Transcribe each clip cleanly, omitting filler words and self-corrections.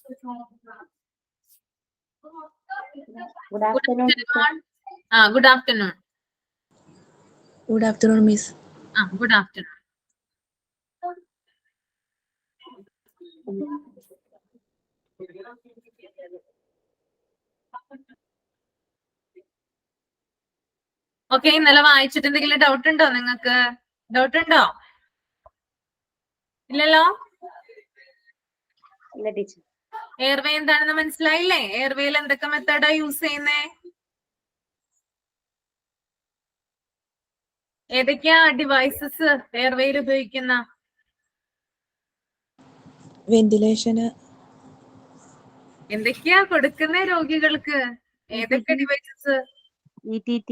Good afternoon, teacher. Good afternoon. Good afternoon, Miss. Good afternoon. Okay, ഇന്നലെ വായിച്ചിട്ട് എന്തെങ്കിലും doubt ഉണ്ടോ നിങ്ങൾക്ക്? ഡൗട്ട് ഉണ്ടോ? ഇല്ലല്ലോ. ഇല്ല ടീച്ചർ. എയർവേ എന്താണെന്ന് മനസ്സിലായില്ലേ? എയർവേയിൽ എന്തൊക്കെ മെത്തേഡാ യൂസ് ചെയ്യുന്നേ? ഏതൊക്കെയാ ഡിവൈസസ് എയർവേയിൽ ഉപയോഗിക്കുന്ന? Ventilation. എന്തൊക്കെയാ കൊടുക്കുന്ന രോഗികൾക്ക്? ഏതൊക്കെ ഡിവൈസസ്? ETT.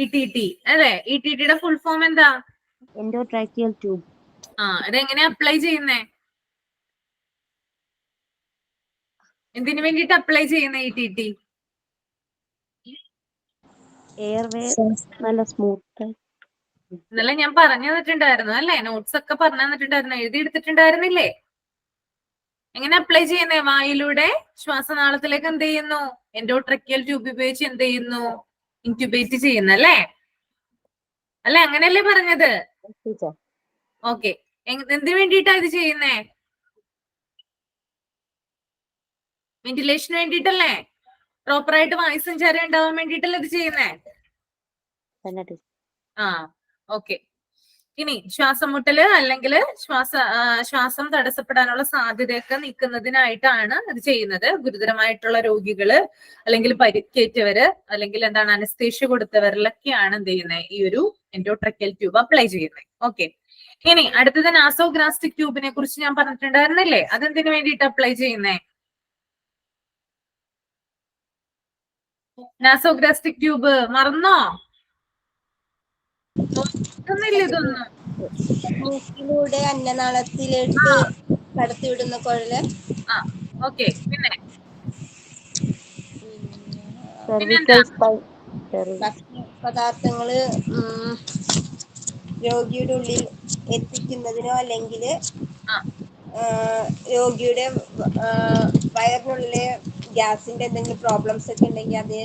ETT അതെ. ETTയുടെ ഫുൾ ഫോം എന്താ? Endotracheal tube. ഇതെങ്ങനെയാ അപ്ലൈ ചെയ്യുന്നേ? എന്തിനു വേണ്ടിട്ട് അപ്ലൈ ചെയ്യുന്ന ETT? എയർവേ നല്ല സ്മൂത്ത്. ഇന്നലെ ഞാൻ പറഞ്ഞു തന്നിട്ടുണ്ടായിരുന്നു അല്ലേ? നോട്ട്സ് ഒക്കെ പറഞ്ഞു തന്നിട്ടുണ്ടായിരുന്നു, എഴുതി എടുത്തിട്ടുണ്ടായിരുന്നില്ലേ? എങ്ങനെ അപ്ലൈ ചെയ്യുന്നേ? വായിലൂടെ ശ്വാസനാളത്തിലേക്ക് എന്ത് ചെയ്യുന്നു? എൻഡോട്രക്കിയൽ ട്യൂബ് ഉപയോഗിച്ച് എന്ത് ചെയ്യുന്നു? ഇൻക്യുബേറ്റ് ചെയ്യുന്നല്ലേ? അല്ലെ, അങ്ങനെയല്ലേ പറഞ്ഞത്? ടീച്ചർ. ഓക്കെ, എന്തിനു വേണ്ടിയിട്ടാ ഇത് ചെയ്യുന്നേ? വെന്റിലേഷന് വേണ്ടിയിട്ടല്ലേ? പ്രോപ്പർ ആയിട്ട് വായുസഞ്ചാരം ഉണ്ടാവാൻ വേണ്ടിയിട്ടല്ലേ ഇത് ചെയ്യുന്നേ? ഓക്കെ. ഇനി ശ്വാസം മുട്ടല് അല്ലെങ്കിൽ ശ്വാസം തടസ്സപ്പെടാനുള്ള സാധ്യതയൊക്കെ നീക്കുന്നതിനായിട്ടാണ് ഇത് ചെയ്യുന്നത്. ഗുരുതരമായിട്ടുള്ള രോഗികള് അല്ലെങ്കിൽ പരിക്കേറ്റവര് അല്ലെങ്കിൽ എന്താണ് അനസ്തേഷ്യ കൊടുത്തവരിലൊക്കെയാണ് എന്ത് ചെയ്യുന്നത്? ഈ ഒരു എൻഡോട്രക്കിയൽ ട്യൂബ് അപ്ലൈ ചെയ്യുന്നത്. ഓക്കെ. ഇനി അടുത്തത് നാസോഗ്രാസ്റ്റിക് ട്യൂബിനെ കുറിച്ച് ഞാൻ പറഞ്ഞിട്ടുണ്ടായിരുന്നില്ലേ? അതെന്തിനു വേണ്ടിയിട്ട് അപ്ലൈ ചെയ്യുന്നേ? നാസോഗ്രാസ്റ്റിക് ട്യൂബ് മറന്നോ? ഇതൊന്നും മൂക്കിലൂടെ അന്നനാളത്തിലേക്ക് കടത്തിവിടുന്ന കുഴല്. ഓക്കെ. പിന്നെ പദാർത്ഥങ്ങള് രോഗിയുടെ ഉള്ളിൽ എത്തിക്കുന്നതിനോ അല്ലെങ്കിൽ രോഗിയുടെ വയറിനുള്ളിലെ ഗ്യാസിന്റെ എന്തെങ്കിലും പ്രോബ്ലംസ് ഒക്കെ ഉണ്ടെങ്കിൽ അത്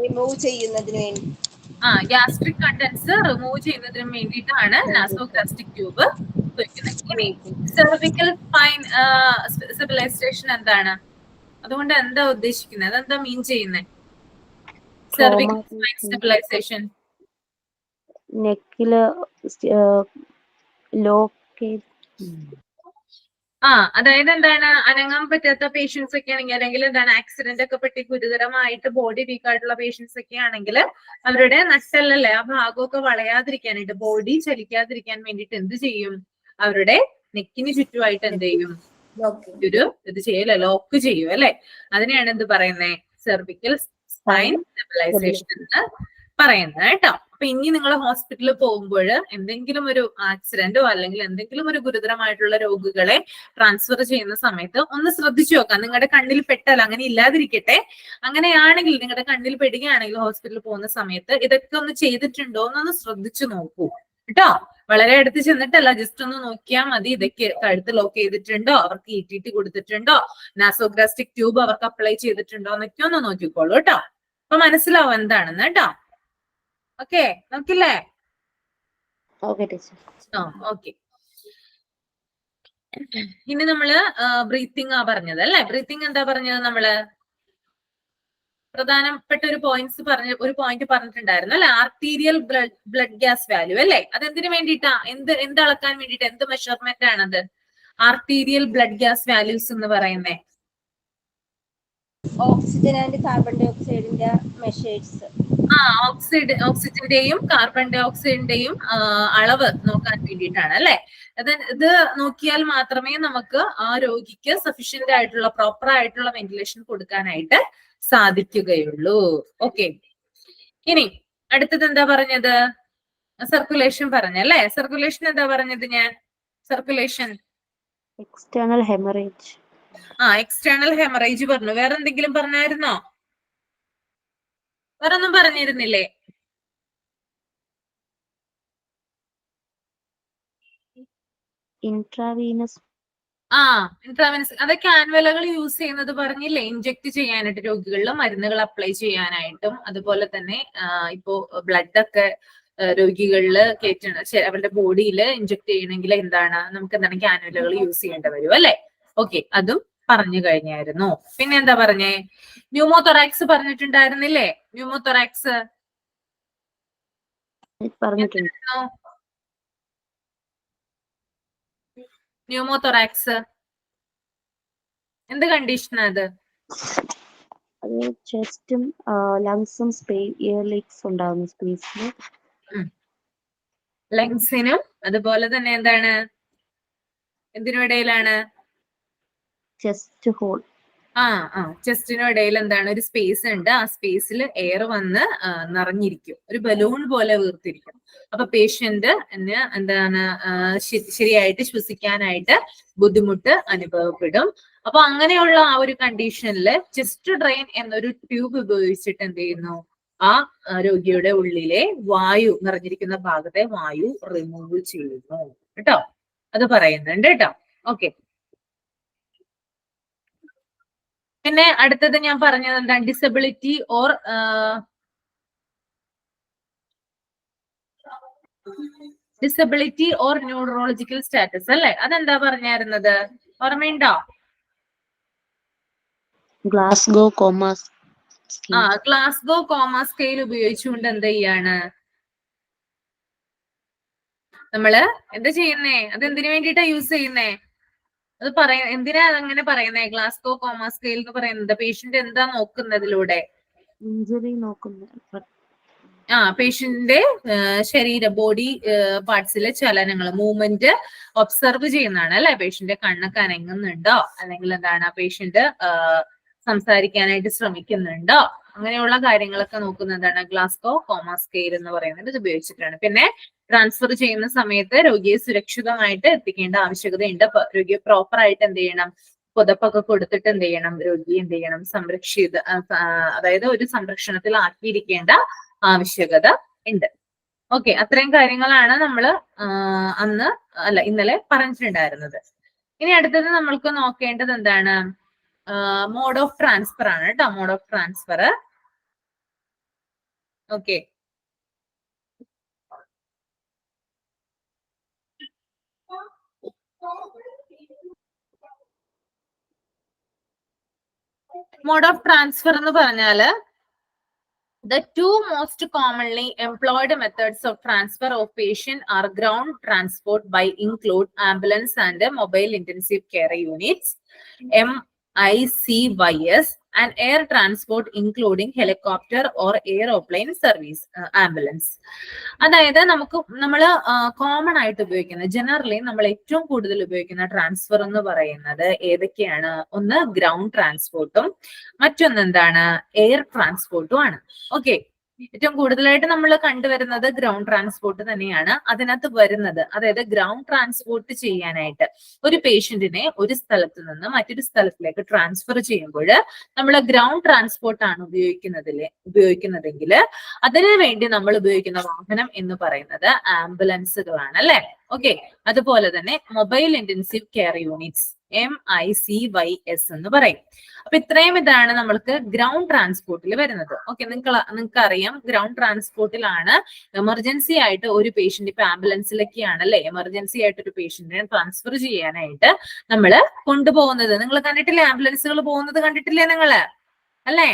റിമൂവ് ചെയ്യുന്നതിന് വേണ്ടി. ഗ്യാസ്ട്രിക് കണ്ടൻസ് റിമൂവ് ചെയ്യുന്നതിന് വേണ്ടിയിട്ടാണ് നാസോഗ്രാസ്റ്റിക് ട്യൂബ് ഉപയോഗിക്കുന്നത്. ഇനി സെർവിക്കൽ സ്പൈൻ സ്റ്റെബിലൈസേഷൻ എന്താണ്? അതുകൊണ്ട് എന്താ ഉദ്ദേശിക്കുന്നത്? അതെന്താ മീൻ ചെയ്യുന്നത്? സെർവിക്കൽ സ്പൈൻ സ്റ്റെബിലൈസേഷൻ നെക്കില് ലോക്ക്. അതായത് എന്താണ്? അനങ്ങാൻ പറ്റാത്ത പേഷ്യൻസ് ഒക്കെ ആണെങ്കിൽ അല്ലെങ്കിൽ എന്താണ് ആക്സിഡന്റ് ഒക്കെ പറ്റി ഗുരുതരമായിട്ട് ബോഡി വീക്ക് ആയിട്ടുള്ള പേഷ്യൻസ് ഒക്കെ ആണെങ്കിൽ അവരുടെ നട്ടലല്ലേ ആ ഭാഗമൊക്കെ വളയാതിരിക്കാനായിട്ട്, ബോഡി ചലിക്കാതിരിക്കാൻ വേണ്ടിയിട്ട് എന്ത് ചെയ്യും? അവരുടെ നെക്കിന് ചുറ്റുമായിട്ട് എന്ത് ചെയ്യും? ഇത് ചെയ്യല്ലേ, ലോക്ക് ചെയ്യും അല്ലെ? അതിനെയാണ് എന്ത് പറയുന്നത്? സെർവിക്കൽ സ്പൈൻ സ്റ്റെബിലൈസേഷൻ എന്ന് പറയുന്നത് കേട്ടോ. അപ്പൊ ഇനി നിങ്ങൾ ഹോസ്പിറ്റലിൽ പോകുമ്പോൾ എന്തെങ്കിലും ഒരു ആക്സിഡന്റോ അല്ലെങ്കിൽ എന്തെങ്കിലും ഒരു ഗുരുതരമായിട്ടുള്ള രോഗികളെ ട്രാൻസ്ഫർ ചെയ്യുന്ന സമയത്ത് ഒന്ന് ശ്രദ്ധിച്ചു നോക്കാം. നിങ്ങളുടെ കണ്ണിൽ പെട്ടാൽ, അങ്ങനെ ഇല്ലാതിരിക്കട്ടെ, അങ്ങനെയാണെങ്കിൽ നിങ്ങളുടെ കണ്ണിൽ പെടുകയാണെങ്കിൽ ഹോസ്പിറ്റലിൽ പോകുന്ന സമയത്ത് ഇതൊക്കെ ഒന്ന് ചെയ്തിട്ടുണ്ടോ എന്നൊന്ന് ശ്രദ്ധിച്ചു നോക്കൂ കേട്ടോ. വളരെ അടുത്ത് ചെന്നിട്ടല്ല, ജസ്റ്റ് ഒന്ന് നോക്കിയാൽ മതി. ഇതൊക്കെ കഴുത്ത് ലോക്ക് ചെയ്തിട്ടുണ്ടോ, അവർക്ക് ETT കൊടുത്തിട്ടുണ്ടോ, നാസോഗ്രാസ്റ്റിക് ട്യൂബ് അവർക്ക് അപ്ലൈ ചെയ്തിട്ടുണ്ടോ എന്നൊക്കെ ഒന്ന് നോക്കിക്കോളൂ കേട്ടോ. അപ്പൊ മനസ്സിലാവും എന്താണെന്ന് കേട്ടോ. ഓക്കെ, നോക്കില്ലേ? ഓക്കെ. ഇനി നമ്മള് ബ്രീത്തിങ് പറഞ്ഞത് അല്ലെ? ബ്രീത്തിങ് എന്താ പറഞ്ഞത്? നമ്മള് പ്രധാനപ്പെട്ട ഒരു പോയിന്റ് പറഞ്ഞിട്ടുണ്ടായിരുന്നു അല്ലെ? ആർട്ടീരിയൽ ബ്ലഡ് ഗ്യാസ് വാല്യൂ അല്ലെ? അതെന്തിനു വേണ്ടിയിട്ടാ? എന്ത് അളക്കാൻ വേണ്ടിയിട്ട്? എന്ത് മെഷർമെന്റ് ആണത്? ആർട്ടീരിയൽ ബ്ലഡ് ഗ്യാസ് വാല്യൂസ് എന്ന് പറയുന്നേ ഓക്സിജൻ ആൻഡ് കാർബൺ ഡൈ ഓക്സൈഡിന്റെ മെഷേഴ്സ്. ഓക്സിജന്റെയും കാർബൺ ഡൈ ഓക്സൈഡിന്റെയും അളവ് നോക്കാൻ വേണ്ടിയിട്ടാണ് അല്ലെ? ഇത് നോക്കിയാൽ മാത്രമേ നമുക്ക് ആ രോഗിക്ക് സഫീഷ്യന്റ് ആയിട്ടുള്ള പ്രോപ്പർ ആയിട്ടുള്ള വെന്റിലേഷൻ കൊടുക്കാനായിട്ട് സാധിക്കുകയുള്ളൂ. ഓക്കെ. ഇനി അടുത്തത് എന്താ പറഞ്ഞത്? സർക്കുലേഷൻ പറഞ്ഞല്ലേ? സർക്കുലേഷൻ എന്താ പറഞ്ഞത് ഞാൻ? Circulation external haemorrhage. External haemorrhage പറഞ്ഞു. വേറെ എന്തെങ്കിലും പറഞ്ഞായിരുന്നോ? വേറൊന്നും പറഞ്ഞിരുന്നില്ലേ? ഇൻട്രാവീനസ്. ഇൻട്രാവെനസ് അതൊക്കെ ആൻവലകൾ യൂസ് ചെയ്യുന്നത് പറഞ്ഞില്ലേ, ഇൻജെക്ട് ചെയ്യാനായിട്ട് രോഗികളിൽ മരുന്നുകൾ അപ്ലൈ ചെയ്യാനായിട്ടും, അതുപോലെ തന്നെ ഇപ്പോ ബ്ലഡ് ഒക്കെ രോഗികളിൽ കയറ്റണം, അവരുടെ ബോഡിയിൽ ഇൻജെക്ട് ചെയ്യണമെങ്കിൽ എന്താണ് നമുക്ക് എന്താണ് കാനുലകൾ യൂസ് ചെയ്യേണ്ടി വരും അല്ലെ. ഓക്കെ, അതും പറഞ്ഞു കഴിഞ്ഞായിരുന്നു. പിന്നെ എന്താ പറഞ്ഞേ, ന്യൂമോതൊറാക്സ് പറഞ്ഞിട്ടുണ്ടായിരുന്നില്ലേ? ന്യൂമോതൊറാക്സ് പറഞ്ഞിട്ടുണ്ട്. ന്യൂമോതൊറാക്സ് എന്ത് കണ്ടീഷനാ അത്? അത് ചെസ്റ്റും ലങ്സും എയർ ലീക്സ് ഉണ്ടാകുന്ന സ്പേസിൽ, ലങ്സിനും അതുപോലെ തന്നെ എന്താണ് എന്തിനും ഇടയിലാണ്? Chest whole. ചെസ്റ്റിനും ഇടയിൽ എന്താണ് ഒരു സ്പേസ് ഉണ്ട്. ആ സ്പേസിൽ എയർ വന്ന് നിറഞ്ഞിരിക്കും, ഒരു ബലൂൺ പോലെ വീർത്തിരിക്കും. അപ്പൊ പേഷ്യന്റ് എന്താണ് ശരിയായിട്ട് ശ്വസിക്കാനായിട്ട് ബുദ്ധിമുട്ട് അനുഭവപ്പെടും. അപ്പൊ അങ്ങനെയുള്ള ആ ഒരു കണ്ടീഷനിൽ ചെസ്റ്റ് ഡ്രെയിൻ എന്നൊരു ട്യൂബ് ഉപയോഗിച്ചിട്ട് എന്ത് ചെയ്യുന്നു, ആ രോഗിയുടെ ഉള്ളിലെ വായു നിറഞ്ഞിരിക്കുന്ന ഭാഗത്തെ വായു റിമൂവ് ചെയ്യുന്നു കേട്ടോ. അത് പറയുന്നുണ്ട് കേട്ടോ. ഓക്കെ, പിന്നെ അടുത്തത് ഞാൻ പറഞ്ഞത് എന്താണ്, ഡിസബിലിറ്റി ഓർ ന്യൂറോളജിക്കൽ സ്റ്റാറ്റസ് അല്ലെ. അതെന്താ പറഞ്ഞായിരുന്നത്, ഓർമ്മയുണ്ടോ? Glasgow comma Glasgow comma scale ഉപയോഗിച്ചുകൊണ്ട് എന്ത് ചെയ്യാണ് നമ്മള് എന്താ ചെയ്യുന്നേ? അതെന്തിനു വേണ്ടിയിട്ടാ യൂസ് ചെയ്യുന്നേ? അത് എന്തിനാ അങ്ങനെ പറയുന്നേ? ഗ്ലാസ്ഗോ കോമ സ്കെയിൽ എന്ന് പറയുന്നത് പേഷ്യന്റ് എന്താ നോക്കുന്നതിലൂടെ? ഇഞ്ചുറി നോക്കുന്ന, പേഷ്യന്റിന്റെ ബോഡി പാർട്സിലെ ചലനങ്ങൾ, മൂവ്മെന്റ് ഒബ്സർവ് ചെയ്യുന്നതാണ് അല്ലെ. പേഷ്യന്റ് കണ്ണൊക്കെ അനങ്ങുന്നുണ്ടോ, അല്ലെങ്കിൽ എന്താണ് പേഷ്യന്റ് സംസാരിക്കാനായിട്ട് ശ്രമിക്കുന്നുണ്ടോ, അങ്ങനെയുള്ള കാര്യങ്ങളൊക്കെ നോക്കുന്നതാണ് ഗ്ലാസ്ഗോ കോമ സ്കെയിൽ എന്ന് പറയുന്നത്. ഇത് ഉപയോഗിച്ചിട്ടാണ്. പിന്നെ ട്രാൻസ്ഫർ ചെയ്യുന്ന സമയത്ത് രോഗിയെ സുരക്ഷിതമായിട്ട് എത്തിക്കേണ്ട ആവശ്യകതയുണ്ട്. രോഗിയെ പ്രോപ്പർ ആയിട്ട് എന്ത് ചെയ്യണം, പുതപ്പൊക്കെ കൊടുത്തിട്ട് എന്ത് ചെയ്യണം, രോഗിയെ എന്ത് ചെയ്യണം, അതായത് ഒരു സംരക്ഷണത്തിൽ ആക്കിയിരിക്കേണ്ട ആവശ്യകത ഉണ്ട്. ഓക്കെ, അത്രയും കാര്യങ്ങളാണ് നമ്മൾ ഇന്നലെ പറഞ്ഞിട്ടുണ്ടായിരുന്നത്. ഇനി അടുത്തത് നമ്മൾക്ക് നോക്കേണ്ടത് എന്താണ്, മോഡ് ഓഫ് ട്രാൻസ്ഫർ ആണ് കേട്ടോ. Mode of transfer. Okay, mode of transfer എന്ന് പറഞ്ഞാല് the two most commonly employed methods of transfer of patient are ground transport by include ambulance and mobile intensive care units, MICYS, and air transport including helicopter or aeroplane service, ambulance. അതായത് നമ്മൾ common ആയിട്ട് ഉപയോഗിക്കുന്ന, generally നമ്മൾ ഏറ്റവും കൂടുതൽ ഉപയോഗിക്കുന്ന transfer എന്ന് പറയുന്നത് ഏതൊക്കെയാണ്? ഒന്ന് ഗ്രൗണ്ട് ട്രാൻസ്പോർട്ടും മറ്റൊന്ന് എന്താണ്, എയർ ട്രാൻസ്പോർട്ടും ആണ്. ഓക്കെ, ഏറ്റവും കൂടുതലായിട്ട് നമ്മൾ കണ്ടുവരുന്നത് ഗ്രൗണ്ട് ട്രാൻസ്പോർട്ട് തന്നെയാണ്. അതിനകത്ത് വരുന്നത്, അതായത് ഗ്രൗണ്ട് ട്രാൻസ്പോർട്ട് ചെയ്യാനായിട്ട് ഒരു പേഷ്യന്റിനെ ഒരു സ്ഥലത്ത് നിന്ന് മറ്റൊരു സ്ഥലത്തിലേക്ക് ട്രാൻസ്ഫർ ചെയ്യുമ്പോൾ നമ്മൾ ഗ്രൗണ്ട് ട്രാൻസ്പോർട്ട് ആണ് ഉപയോഗിക്കുന്നതെങ്കിൽ അതിനു വേണ്ടി നമ്മൾ ഉപയോഗിക്കുന്ന വാഹനം എന്ന് പറയുന്നത് ആംബുലൻസുകളാണ് അല്ലെ. ഓക്കെ, അതുപോലെ തന്നെ mobile intensive care units, MICYS എന്ന് പറയും. അപ്പൊ ഇത്രയും ഇതാണ് നമ്മൾക്ക് ഗ്രൗണ്ട് ട്രാൻസ്പോർട്ടിൽ വരുന്നത്. ഓക്കെ, നിങ്ങൾക്ക് അറിയാം ഗ്രൗണ്ട് ട്രാൻസ്പോർട്ടിലാണ് എമർജൻസി ആയിട്ട് ഒരു പേഷ്യന്റ്, ഇപ്പൊ ആംബുലൻസിലൊക്കെയാണ് അല്ലെ, എമർജൻസി ആയിട്ട് ഒരു പേഷ്യന്റിനെ ട്രാൻസ്ഫർ ചെയ്യാനായിട്ട് നമ്മൾ കൊണ്ടുപോകുന്നത്. നിങ്ങൾ കണ്ടിട്ടില്ലേ, ആംബുലൻസുകൾ പോകുന്നത് കണ്ടിട്ടില്ലേ നിങ്ങള് അല്ലേ?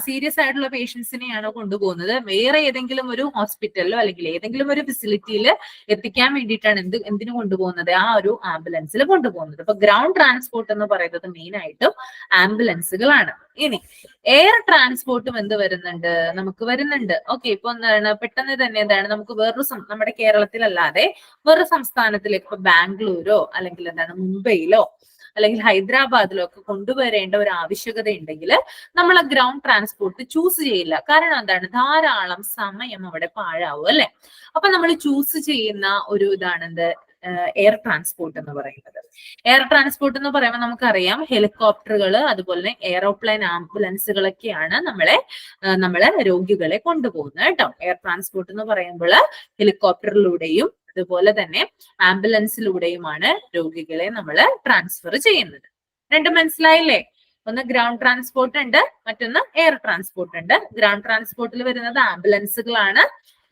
സീരിയസ് ആയിട്ടുള്ള പേഷ്യൻസിനെയാണ് കൊണ്ടുപോകുന്നത്. വേറെ ഏതെങ്കിലും ഒരു ഹോസ്പിറ്റലിലോ അല്ലെങ്കിൽ ഏതെങ്കിലും ഒരു ഫെസിലിറ്റിയിൽ എത്തിക്കാൻ വേണ്ടിയിട്ടാണ് എന്തിനു കൊണ്ടുപോകുന്നത്, ആ ഒരു ആംബുലൻസിൽ കൊണ്ടുപോകുന്നത്. അപ്പൊ ഗ്രൗണ്ട് ട്രാൻസ്പോർട്ട് എന്ന് പറയുന്നത് മെയിൻ ആയിട്ടും ആംബുലൻസുകളാണ്. ഇനി എയർ ട്രാൻസ്പോർട്ടും നമുക്ക് വരുന്നുണ്ട്. ഓക്കെ, ഇപ്പൊ എന്താണ് പെട്ടെന്ന് തന്നെ എന്താണ് നമുക്ക് നമ്മുടെ കേരളത്തിലല്ലാതെ വേറൊരു സംസ്ഥാനത്തിലേക്ക്, ഇപ്പൊ ബാംഗ്ലൂരോ അല്ലെങ്കിൽ എന്താണ് മുംബൈയിലോ അല്ലെങ്കിൽ ഹൈദരാബാദിലോ ഒക്കെ കൊണ്ടുവരേണ്ട ഒരു ആവശ്യകത ഉണ്ടെങ്കിൽ നമ്മൾ ആ ഗ്രൗണ്ട് ട്രാൻസ്പോർട്ട് ചൂസ് ചെയ്യില്ല. കാരണം എന്താണ്, ധാരാളം സമയം അവിടെ പാഴാവും അല്ലെ. അപ്പൊ നമ്മൾ ചൂസ് ചെയ്യുന്ന ഒരു ഇതാണ് എയർ ട്രാൻസ്പോർട്ട് എന്ന് പറയുന്നത്. എയർ ട്രാൻസ്പോർട്ട് എന്ന് പറയുമ്പോൾ നമുക്കറിയാം ഹെലികോപ്റ്ററുകൾ അതുപോലെ തന്നെ എയറോപ്ലെയിൻ ആംബുലൻസുകളൊക്കെയാണ് നമ്മളെ രോഗികളെ കൊണ്ടുപോകുന്നത് കേട്ടോ. എയർ ട്രാൻസ്പോർട്ട് എന്ന് പറയുമ്പോൾ ഹെലികോപ്റ്ററിലൂടെയും അതുപോലെ തന്നെ ആംബുലൻസിലൂടെയുമാണ് രോഗികളെ നമ്മൾ ട്രാൻസ്ഫർ ചെയ്യുന്നത്. രണ്ടും മനസ്സിലായില്ലേ? ഒന്ന് ഗ്രൗണ്ട് ട്രാൻസ്പോർട്ട് ഉണ്ട്, മറ്റൊന്ന് എയർ ട്രാൻസ്പോർട്ട് ഉണ്ട്. ഗ്രൗണ്ട് ട്രാൻസ്പോർട്ടിൽ വരുന്നത് ആംബുലൻസുകളാണ്,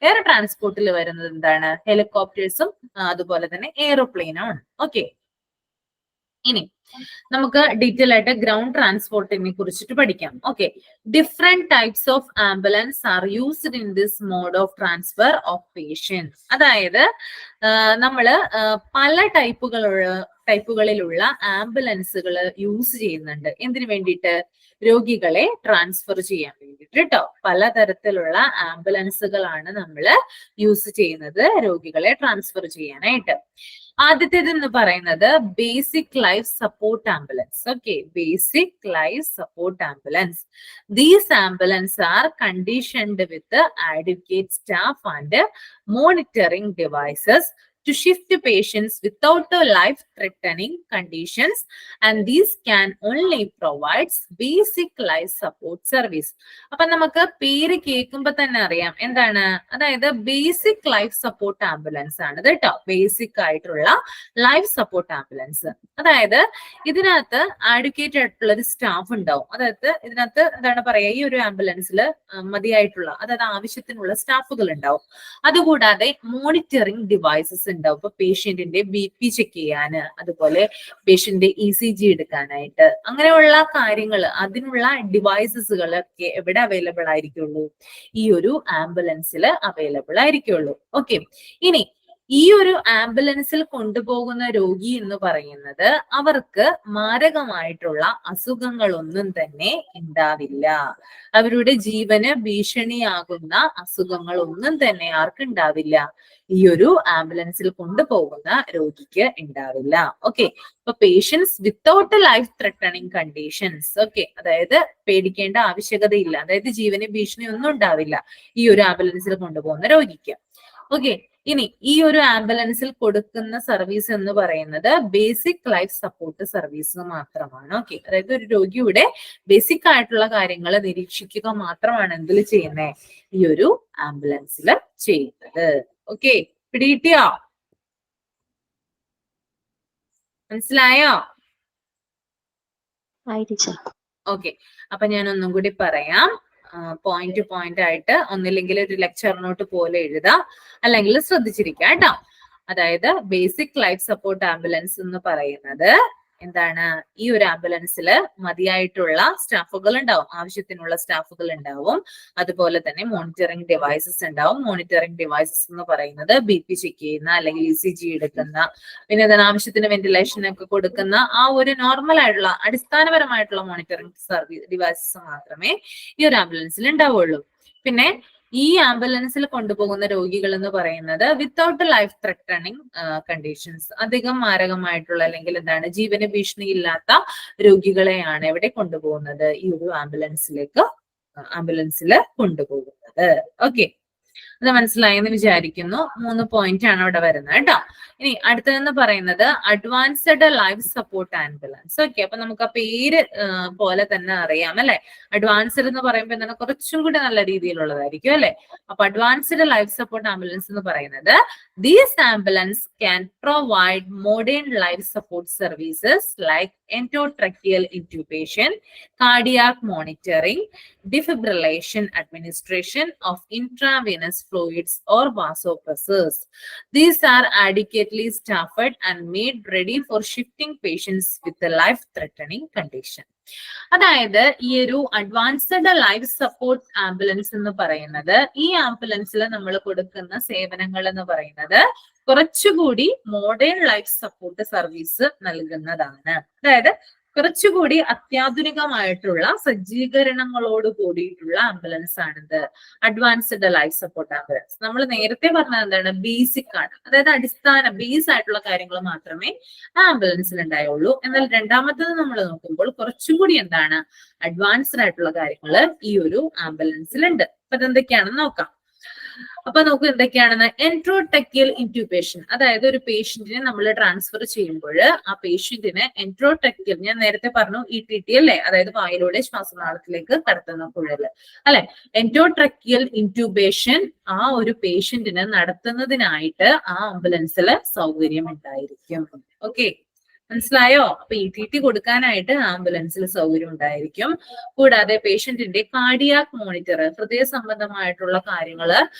എയർ ട്രാൻസ്പോർട്ടിൽ വരുന്നത് എന്താണ്? ഹെലികോപ്റ്റേഴ്സും അതുപോലെ തന്നെ എയറോപ്ലെയിനും ആണ്. ഓക്കെ, ഇനി നമുക്ക് ഡീറ്റെയിൽ ആയിട്ട് ഗ്രൗണ്ട് ട്രാൻസ്പോർട്ടിനെ കുറിച്ചിട്ട് പഠിക്കാം. Okay, different types of ambulance are used in this mode of transfer of patients. അതായത് നമ്മള് പല ടൈപ്പുകളിലുള്ള ആംബുലൻസുകൾ യൂസ് ചെയ്യുന്നുണ്ട്. എന്തിനു വേണ്ടിയിട്ട്? രോഗികളെ ട്രാൻസ്ഫർ ചെയ്യാൻ വേണ്ടിയിട്ട് കേട്ടോ. പലതരത്തിലുള്ള ആംബുലൻസുകളാണ് നമ്മൾ യൂസ് ചെയ്യുന്നത് രോഗികളെ ട്രാൻസ്ഫർ ചെയ്യാനായിട്ട്. ആദ്യത്തേതെന്ന് പറയുന്നത് basic life support ambulance. Okay, basic life support ambulance. These ambulance are conditioned with adequate staff and monitoring devices to shift patients without a life-threatening conditions, and these can only provide basic life support service. അപ്പൊ നമുക്ക് പേര് കേൾക്കുമ്പോ തന്നെ അറിയാം എന്താണ്, അതായത് basic life support ambulance ആണ് കേട്ടോ. ബേസിക് ആയിട്ടുള്ള ലൈഫ് സപ്പോർട്ട് ആംബുലൻസ്. അതായത് ഇതിനകത്ത് ആഡ്വക്കേറ്റ് ആയിട്ടുള്ള ഒരു സ്റ്റാഫ് ഉണ്ടാവും. അതായത് ഇതിനകത്ത് എന്താണ് പറയാ, ഈ ഒരു ആംബുലൻസിൽ മതിയായിട്ടുള്ള, അതായത് ആവശ്യത്തിനുള്ള സ്റ്റാഫുകൾ ഉണ്ടാവും. അതുകൂടാതെ മോണിറ്ററിംഗ് ഡിവൈസസ് ഉണ്ടാവും. ഇപ്പൊ പേഷ്യന്റിന്റെ BP ചെക്ക് ചെയ്യാന്, അതുപോലെ പേഷ്യന്റിന്റെ ECG എടുക്കാനായിട്ട്, അങ്ങനെയുള്ള കാര്യങ്ങൾ, അതിനുള്ള ഡിവൈസസുകളൊക്കെ എവിടെ അവൈലബിൾ ആയിരിക്കുള്ളൂ? ഈ ഒരു ആംബുലൻസിൽ അവൈലബിൾ ആയിരിക്കുള്ളൂ. ഓക്കെ, ഇനി ഈ ഒരു ആംബുലൻസിൽ കൊണ്ടുപോകുന്ന രോഗി എന്ന് പറയുന്നത് അവർക്ക് മാരകമായിട്ടുള്ള അസുഖങ്ങളൊന്നും തന്നെ ഉണ്ടാവില്ല. അവരുടെ ജീവന് ഭീഷണിയാകുന്ന അസുഖങ്ങളൊന്നും തന്നെ ആർക്കുണ്ടാവില്ല? ഈ ഒരു ആംബുലൻസിൽ കൊണ്ടുപോകുന്ന രോഗിക്ക് ഉണ്ടാവില്ല. ഓക്കെ, അപ്പൊ patients without life threatening conditions. Okay, അതായത് പേടിക്കേണ്ട ആവശ്യകതയില്ല, അതായത് ജീവന് ഭീഷണി ഒന്നും ഉണ്ടാവില്ല ഈ ഒരു ആംബുലൻസിൽ കൊണ്ടുപോകുന്ന രോഗിക്ക്. ഓക്കെ, ഇനി ഈ ഒരു ആംബുലൻസിൽ കൊടുക്കുന്ന സർവീസ് എന്ന് പറയുന്നത് ബേസിക് ലൈഫ് സപ്പോർട്ട് സർവീസ് മാത്രമാണ്. ഓക്കെ, അതായത് ഒരു രോഗിയുടെ ബേസിക് ആയിട്ടുള്ള കാര്യങ്ങൾ നിരീക്ഷിക്കുക മാത്രമാണ് എന്തിൽ ചെയ്യുന്നത്? ഈ ഒരു ആംബുലൻസിൽ ചെയ്യുന്നത്. ഓക്കെ, പിടികിട്ടിയോ? മനസ്സിലായോ? ഓക്കെ, അപ്പൊ ഞാൻ ഒന്നും കൂടി പറയാം. പോയിന്റ് ആയിട്ട് ഒന്നില്ലെങ്കിൽ ഒരു ലെക്ചർ നോട്ട് പോലെ എഴുതാം, അല്ലെങ്കിൽ ശ്രദ്ധിച്ചിരിക്കാം കേട്ടോ. അതായത് ബേസിക് ലൈഫ് സപ്പോർട്ട് ആംബുലൻസ് എന്ന് പറയുന്നത് എന്താണ്? ഈ ഒരു ആംബുലൻസിൽ മതിയായിട്ടുള്ള സ്റ്റാഫുകൾ ഉണ്ടാവും, ആവശ്യത്തിനുള്ള സ്റ്റാഫുകൾ ഉണ്ടാവും. അതുപോലെ തന്നെ മോണിറ്ററിംഗ് ഡിവൈസസ് ഉണ്ടാവും. മോണിറ്ററിംഗ് ഡിവൈസസ് എന്ന് പറയുന്നത് BP ചെക്ക് ചെയ്യുന്ന, അല്ലെങ്കിൽ ECG എടുക്കുന്ന, പിന്നെ എന്താണ് ആവശ്യത്തിന് വെന്റിലേഷൻ ഒക്കെ കൊടുക്കുന്ന ആ ഒരു നോർമൽ ആയിട്ടുള്ള അടിസ്ഥാനപരമായിട്ടുള്ള മോണിറ്ററിംഗ് സർവീസ് ഡിവൈസസ് മാത്രമേ ഈ ഒരു ആംബുലൻസിൽ ഉണ്ടാവുള്ളൂ. പിന്നെ ഈ ആംബുലൻസിൽ കൊണ്ടുപോകുന്ന രോഗികൾ എന്ന് പറയുന്നത് വിത്തൗട്ട് ലൈഫ് ത്രെട്ടണിങ് കണ്ടീഷൻസ്, അധികം മാരകമായിട്ടുള്ള അല്ലെങ്കിൽ എന്താണ് ജീവന് ഭീഷണി ഇല്ലാത്ത രോഗികളെയാണ് എവിടെ കൊണ്ടുപോകുന്നത്? ഈ ഒരു ആംബുലൻസിൽ കൊണ്ടുപോകുന്നത്. ഓക്കെ, അത് മനസ്സിലായെന്ന് വിചാരിക്കുന്നു. 3 പോയിന്റ് ആണ് അവിടെ വരുന്നത് കേട്ടോ. ഇനി അടുത്തതെന്ന് പറയുന്നത് advanced life support ambulance. Okay, അപ്പൊ നമുക്ക് ആ പേര് പോലെ തന്നെ അറിയാം അല്ലെ. അഡ്വാൻസ്ഡ് എന്ന് പറയുമ്പോൾ എന്താണ്, കുറച്ചും കൂടി നല്ല രീതിയിലുള്ളതായിരിക്കും അല്ലെ. അപ്പൊ അഡ്വാൻസ്ഡ് ലൈഫ് സപ്പോർട്ട് ആംബുലൻസ് എന്ന് പറയുന്നത് these ambulance can provide modern life support services like endotracheal intubation, cardiac monitoring, defibrillation administration of intravenous fluids or vasopressors. These are adequately staffed and made ready for shifting patients with a life-threatening condition. അതായത് ഈ ഒരു advanced life support ambulance എന്ന് പറയുന്നത്, ഈ ആംബുലൻസിൽ നമ്മൾ കൊടുക്കുന്ന സേവനങ്ങൾ എന്ന് പറയുന്നത് കുറച്ചുകൂടി മോഡേൺ ലൈഫ് സപ്പോർട്ട് സർവീസ് നൽകുന്നതാണ്. അതായത് കുറച്ചുകൂടി അത്യാധുനികമായിട്ടുള്ള സജ്ജീകരണങ്ങളോട് കൂടിയിട്ടുള്ള ആംബുലൻസ് ആണിത്, അഡ്വാൻസ്ഡ് ലൈഫ് സപ്പോർട്ട് ആംബുലൻസ്. നമ്മൾ നേരത്തെ പറഞ്ഞത് എന്താണ്? ബേസിക് ആണ്, അതായത് അടിസ്ഥാന ബേസ് ആയിട്ടുള്ള കാര്യങ്ങൾ മാത്രമേ ആംബുലൻസിൽ ഉണ്ടായുള്ളൂ. എന്നാൽ രണ്ടാമത്തത് നമ്മൾ നോക്കുമ്പോൾ കുറച്ചുകൂടി എന്താണ്, അഡ്വാൻസ്ഡ് ആയിട്ടുള്ള കാര്യങ്ങൾ ഈ ഒരു ആംബുലൻസിൽ ഉണ്ട്. അപ്പൊ അതെന്തൊക്കെയാണെന്ന് നോക്കാം. അപ്പൊ നമുക്ക് എന്തൊക്കെയാണെന്ന് എൻട്രോട്രക്കിയൽ ഇൻറ്റ്യൂബേഷൻ, അതായത് ഒരു പേഷ്യന്റിനെ നമ്മൾ ട്രാൻസ്ഫർ ചെയ്യുമ്പോൾ ആ പേഷ്യന്റിന് എൻട്രോട്രക്കിയൽ, ഞാൻ നേരത്തെ പറഞ്ഞു ETT അല്ലെ, അതായത് വായിലൂടെ ശ്വാസനാളത്തിലേക്ക് കടത്തുന്ന കുഴല് അല്ലെ. എൻട്രോട്രക്കിയൽ ഇൻറ്റ്യൂബേഷൻ ആ ഒരു പേഷ്യന്റിന് നടത്തുന്നതിനായിട്ട് ആ ആംബുലൻസിൽ സൗകര്യം ഉണ്ടായിരിക്കും. ഓക്കെ, മനസ്സിലായോ? അപ്പൊ ETT കൊടുക്കാനായിട്ട് ആംബുലൻസിൽ സൗകര്യം ഉണ്ടായിരിക്കും. കൂടാതെ പേഷ്യന്റിന്റെ കാർഡിയാക് മോണിറ്റർ, ഹൃദയ സംബന്ധമായിട്ടുള്ള കാര്യങ്ങൾ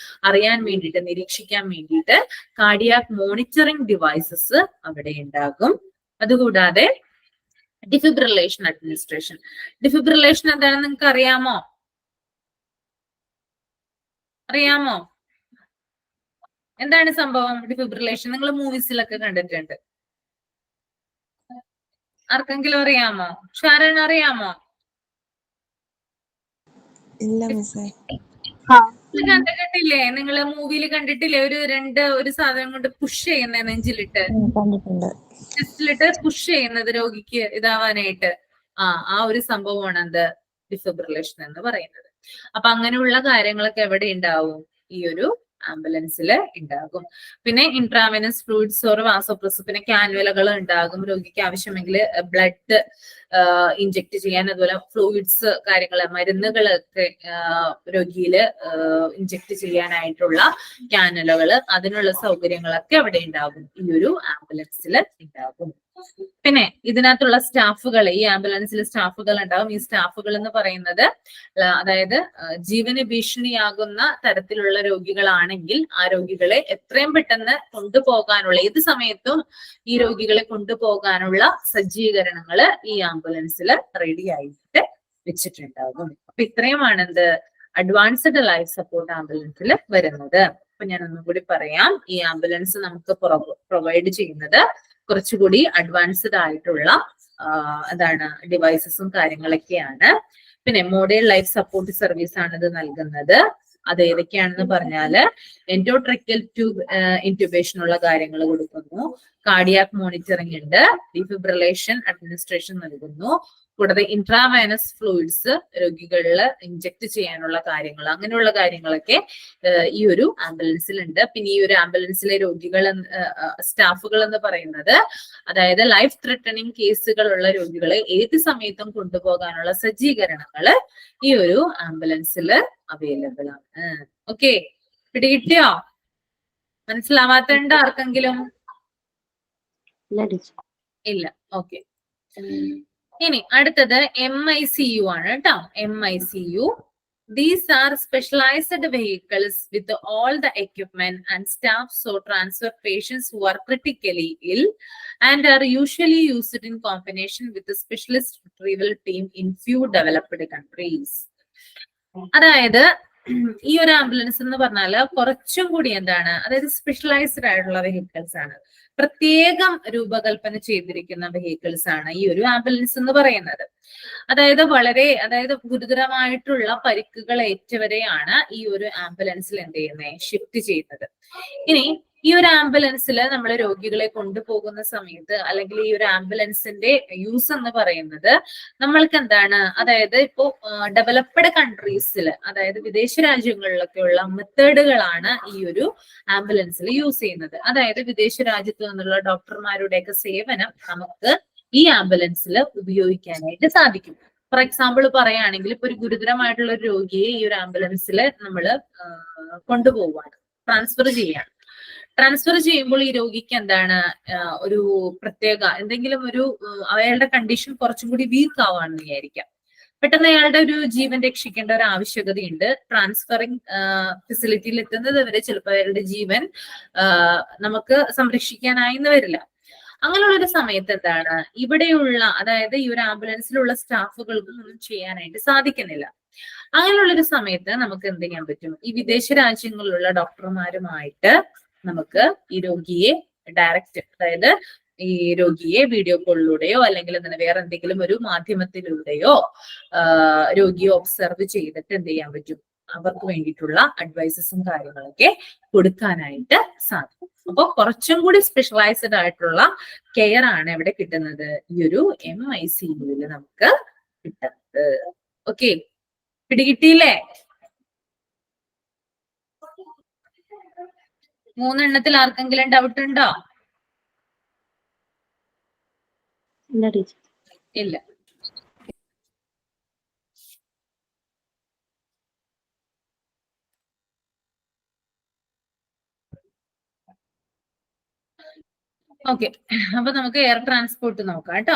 അറിയാൻ വേണ്ടിയിട്ട്, നിരീക്ഷിക്കാൻ വേണ്ടിയിട്ട് കാർഡിയാക് മോണിറ്ററിംഗ് ഡിവൈസസ് അവിടെ ഉണ്ടാകും. അതുകൂടാതെ ഡിഫിബ്രിലേഷൻ അഡ്മിനിസ്ട്രേഷൻ. ഡിഫിബ്രിലേഷൻ എന്താണെന്ന് നിങ്ങൾക്ക് അറിയാമോ? അറിയാമോ എന്താണ് സംഭവം? ഡിഫിബ്രിലേഷൻ നിങ്ങൾ മൂവീസിലൊക്കെ കണ്ടിട്ടുണ്ട്. ആർക്കെങ്കിലും അറിയാമോ? ഷാരൻ അറിയാമോ? ഇല്ല മിസ്സേ. കണ്ടിട്ടില്ലേ? നിങ്ങള് മൂവിയിൽ കണ്ടിട്ടില്ലേ? ഒരു സാധനം കൊണ്ട് പുഷ് ചെയ്യുന്ന നെഞ്ചിലിട്ട്, കണ്ടിട്ടുണ്ട്. ചെസ്റ്റിലിട്ട് പുഷ് ചെയ്യുന്നത് രോഗിക്ക് ഇതാവാനായിട്ട്. ആ ഒരു സംഭവമാണ് എന്ത് ഡിഫിബ്രിലേഷൻ എന്ന് പറയുന്നത്. അപ്പൊ അങ്ങനെയുള്ള കാര്യങ്ങളൊക്കെ എവിടെ ഉണ്ടാവും? ഈ ഒരു ആംബുലൻസിൽ ഉണ്ടാകും. പിന്നെ ഇൻട്രാവെനസ് ഫ്ലൂയിഡ്സ് ഓർ വാസോപ്രസ്, പിന്നെ കാനുവലകൾ ഉണ്ടാകും. രോഗിക്ക് ആവശ്യമെങ്കിൽ ബ്ലഡ് ഇഞ്ചെക്ട് ചെയ്യാൻ, അതുപോലെ ഫ്ലൂയിഡ്സ് കാര്യങ്ങള്, മരുന്നുകളൊക്കെ രോഗിയില് ഇഞ്ചെക്ട് ചെയ്യാനായിട്ടുള്ള കാനുലകള്, അതിനുള്ള സൗകര്യങ്ങളൊക്കെ അവിടെ ഉണ്ടാകും, ഈ ഒരു ആംബുലൻസിൽ ഉണ്ടാകും. പിന്നെ ഇതിനകത്തുള്ള സ്റ്റാഫുകൾ, ഈ ആംബുലൻസിൽ സ്റ്റാഫുകൾ ഉണ്ടാവും. ഈ സ്റ്റാഫുകൾ എന്ന് പറയുന്നത് അതായത് ജീവന് ഭീഷണിയാകുന്ന തരത്തിലുള്ള രോഗികളാണെങ്കിൽ ആ രോഗികളെ എത്രയും പെട്ടെന്ന് കൊണ്ടുപോകാനുള്ള, ഏത് സമയത്തും ഈ രോഗികളെ കൊണ്ടുപോകാനുള്ള സജ്ജീകരണങ്ങൾ ഈ ആംബുലൻസിൽ റെഡി ആയിട്ട് വെച്ചിട്ടുണ്ടാകും. അപ്പൊ ഇത്രയുമാണ് എന്ത് അഡ്വാൻസ്ഡ് ലൈഫ് സപ്പോർട്ട് ആംബുലൻസിൽ വരുന്നത്. അപ്പൊ ഞാൻ ഒന്നും കൂടി പറയാം. ഈ ആംബുലൻസ് നമുക്ക് പ്രൊവൈഡ് ചെയ്യുന്നത് കുറച്ചുകൂടി അഡ്വാൻസ്ഡ് ആയിട്ടുള്ള എന്താണ് ഡിവൈസസും കാര്യങ്ങളൊക്കെയാണ്. പിന്നെ മോഡേൺ ലൈഫ് സപ്പോർട്ട് സർവീസ് ആണ് ഇത് നൽകുന്നത്. അത് ഏതൊക്കെയാണെന്ന് പറഞ്ഞാല് എൻഡോട്രക്കിയൽ ട്യൂബ് ഇൻറ്റ്യൂബേഷനുള്ള കാര്യങ്ങൾ കൊടുക്കുന്നു, കാർഡിയാക് മോണിറ്ററിംഗ് ഉണ്ട്, ഡിഫിബ്രിലേഷൻ അഡ്മിനിസ്ട്രേഷൻ നൽകുന്നു, കൂടാതെ ഇൻട്രാവൈനസ് ഫ്ലൂയിഡ്സ് രോഗികളിൽ ഇഞ്ചെക്ട് ചെയ്യാനുള്ള കാര്യങ്ങൾ, അങ്ങനെയുള്ള കാര്യങ്ങളൊക്കെ ഈ ഒരു ആംബുലൻസിൽ ഉണ്ട്. പിന്നെ ഈ ഒരു ആംബുലൻസിലെ രോഗികൾ, സ്റ്റാഫുകൾ എന്ന് പറയുന്നത് അതായത് ലൈഫ് ത്രെട്ടണിങ് കേസുകളുള്ള രോഗികളെ ഏത് സമയത്തും കൊണ്ടുപോകാനുള്ള സജ്ജീകരണങ്ങൾ ഈ ഒരു ആംബുലൻസിൽ അവൈലബിൾ ആണ്. ഓക്കെ, പിടികിട്ടിയോ? മനസ്സിലാവാത്തണ്ട് ആർക്കെങ്കിലും? ഇല്ല. ഓക്കെ, ഇനി അടുത്തത് MICU ആണ് കേട്ടോ. MICU, these are specialized vehicles with all the equipment and staff so transfer patients who are critically ill and are usually used in combination with the specialist retrieval team in few developed countries. അതായത് ഈ ഒരു ambulance എന്ന് പറഞ്ഞാല് കുറച്ചും കൂടി എന്താണ്, അതായത് specialised ആയിട്ടുള്ള വെഹിക്കിൾസ് ആണ്, പ്രത്യേകം രൂപകൽപ്പന ചെയ്തിരിക്കുന്ന വെഹിക്കിൾസ് ആണ് ഈ ഒരു ആംബുലൻസ് എന്ന് പറയുന്നത്. അതായത് ഗുരുതരമായിട്ടുള്ള പരിക്കുകൾ ഏറ്റവരെയാണ് ഈ ഒരു ആംബുലൻസിൽ എന്ത് ചെയ്യുന്നത്, ഷിഫ്റ്റ് ചെയ്യുന്നത്. ഇനി ഈ ഒരു ആംബുലൻസിൽ നമ്മൾ രോഗികളെ കൊണ്ടുപോകുന്ന സമയത്ത്, അല്ലെങ്കിൽ ഈ ഒരു ആംബുലൻസിന്റെ യൂസ് എന്ന് പറയുന്നത് നമ്മൾക്ക് എന്താണ്, അതായത് ഇപ്പോ ഡെവലപ്ഡ് കൺട്രീസിൽ, അതായത് വിദേശ രാജ്യങ്ങളിലൊക്കെയുള്ള മെത്തേഡുകളാണ് ഈ ഒരു ആംബുലൻസിൽ യൂസ് ചെയ്യുന്നത്. അതായത് വിദേശ രാജ്യത്ത് നിന്നുള്ള ഡോക്ടർമാരുടെയൊക്കെ സേവനം നമുക്ക് ഈ ആംബുലൻസിൽ ഉപയോഗിക്കാനായിട്ട് സാധിക്കും. ഫോർ എക്സാമ്പിൾ പറയുകയാണെങ്കിൽ, ഇപ്പൊ ഒരു ഗുരുതരമായിട്ടുള്ള ഒരു രോഗിയെ ഈ ഒരു ആംബുലൻസിൽ നമ്മൾ കൊണ്ടുപോവാണ്, ട്രാൻസ്ഫർ ചെയ്യുമ്പോൾ ഈ രോഗിക്ക് എന്താണ്, ഒരു പ്രത്യേക എന്തെങ്കിലും ഒരു അയാളുടെ കണ്ടീഷൻ കുറച്ചും കൂടി വീക്ക് ആവാണെന്ന് വിചാരിക്കാം. പെട്ടെന്ന് അയാളുടെ ഒരു ജീവൻ രക്ഷിക്കേണ്ട ഒരു ആവശ്യകതയുണ്ട്. ട്രാൻസ്ഫറിങ് ഫെസിലിറ്റിയിൽ എത്തുന്നത് വരെ ചിലപ്പോൾ അയാളുടെ ജീവൻ നമുക്ക് സംരക്ഷിക്കാനായിന്ന് വരില്ല. അങ്ങനെയുള്ളൊരു സമയത്ത് എന്താണ്, ഇവിടെയുള്ള അതായത് ഈ ഒരു ആംബുലൻസിലുള്ള സ്റ്റാഫുകൾക്കും ഒന്നും ചെയ്യാനായിട്ട് സാധിക്കുന്നില്ല. അങ്ങനെയുള്ളൊരു സമയത്ത് നമുക്ക് എന്ത് ചെയ്യാൻ പറ്റും, ഈ വിദേശ രാജ്യങ്ങളിലുള്ള ഡോക്ടർമാരുമായിട്ട് നമുക്ക് ഈ രോഗിയെ ഡയറക്റ്റ്, അതായത് ഈ രോഗിയെ വീഡിയോ കോളിലൂടെയോ അല്ലെങ്കിൽ വേറെ എന്തെങ്കിലും ഒരു മാധ്യമത്തിലൂടെയോ രോഗിയെ ഒബ്സർവ് ചെയ്തിട്ട് എന്ത് ചെയ്യാൻ പറ്റും, അവർക്ക് വേണ്ടിയിട്ടുള്ള അഡ്വൈസസും കാര്യങ്ങളൊക്കെ കൊടുക്കാനായിട്ട് സാധിക്കും. അപ്പൊ കുറച്ചും കൂടി സ്പെഷ്യലൈസ്ഡ് ആയിട്ടുള്ള കെയർ ആണ് എവിടെ കിട്ടുന്നത്, ഈ ഒരു MICUവിൽ നമുക്ക് കിട്ടുന്നത്. ഓക്കെ, പിടികിട്ടിയില്ലേ? മൂന്നെണ്ണത്തിൽ ആർക്കെങ്കിലും ഡൗട്ട് ഉണ്ടോ? ഇല്ല ടീച്ചർ. ഇല്ല. ഓക്കെ, അപ്പൊ നമുക്ക് എയർ ട്രാൻസ്പോർട്ട് നോക്കാം കേട്ടോ.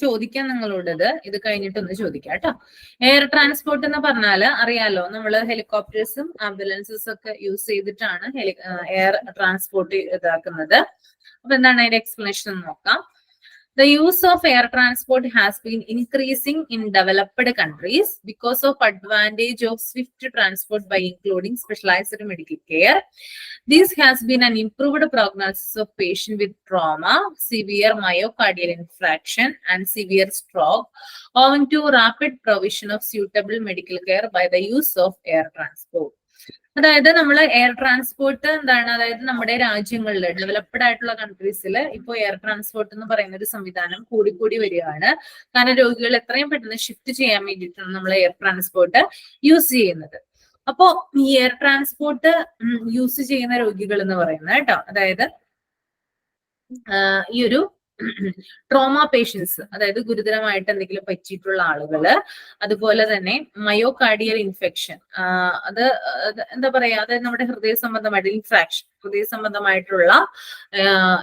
ചോദിക്കാം നിങ്ങളോടത്, ഇത് കഴിഞ്ഞിട്ടൊന്ന് ചോദിക്കാം കേട്ടോ. എയർ ട്രാൻസ്പോർട്ട് എന്ന് പറഞ്ഞാല് അറിയാലോ, നമ്മള് ഹെലികോപ്റ്റേഴ്സും ആംബുലൻസസും ഒക്കെ യൂസ് ചെയ്തിട്ടാണ് എയർ ട്രാൻസ്പോർട്ട് ഇതാക്കുന്നത്. അപ്പൊ എന്താണ് അതിന്റെ എക്സ്പ്ലനേഷൻ എന്ന് നോക്കാം. The use of air transport has been increasing in developed countries because of advantage of swift transport by including specialized medical care. This has been an improved prognosis of patients with trauma, severe myocardial infarction, and severe stroke, owing to rapid provision of suitable medical care by the use of air transport. അതായത് നമ്മൾ air transport എന്താണ്, അതായത് നമ്മുടെ രാജ്യങ്ങളിൽ developed ആയിട്ടുള്ള കൺട്രീസിൽ ഇപ്പോൾ air transport എന്ന് പറയുന്ന ഒരു സംവിധാനം കൂടിക്കൂടി വരികയാണ്. കാരണം രോഗികൾ എത്രയും പെട്ടെന്ന് ഷിഫ്റ്റ് ചെയ്യാൻ വേണ്ടിയിട്ടാണ് നമ്മൾ എയർ ട്രാൻസ്പോർട്ട് യൂസ് ചെയ്യുന്നത്. അപ്പോ ഈ എയർ ട്രാൻസ്പോർട്ട് യൂസ് ചെയ്യുന്ന രോഗികൾ എന്ന് പറയുന്നത് കേട്ടോ, അതായത് ഈ ഒരു ട്രോമ പേഷ്യൻസ്, അതായത് ഗുരുതരമായിട്ട് എന്തെങ്കിലും പറ്റിയിട്ടുള്ള ആളുകള്, അതുപോലെ തന്നെ മയോകാർഡിയൽ ഇൻഫെക്ഷൻ, അത് എന്താ പറയാ, അതായത് നമ്മുടെ ഹൃദയ സംബന്ധമായിട്ട് ഇൻഫ്രാക്ഷൻ, ഹൃദയ സംബന്ധമായിട്ടുള്ള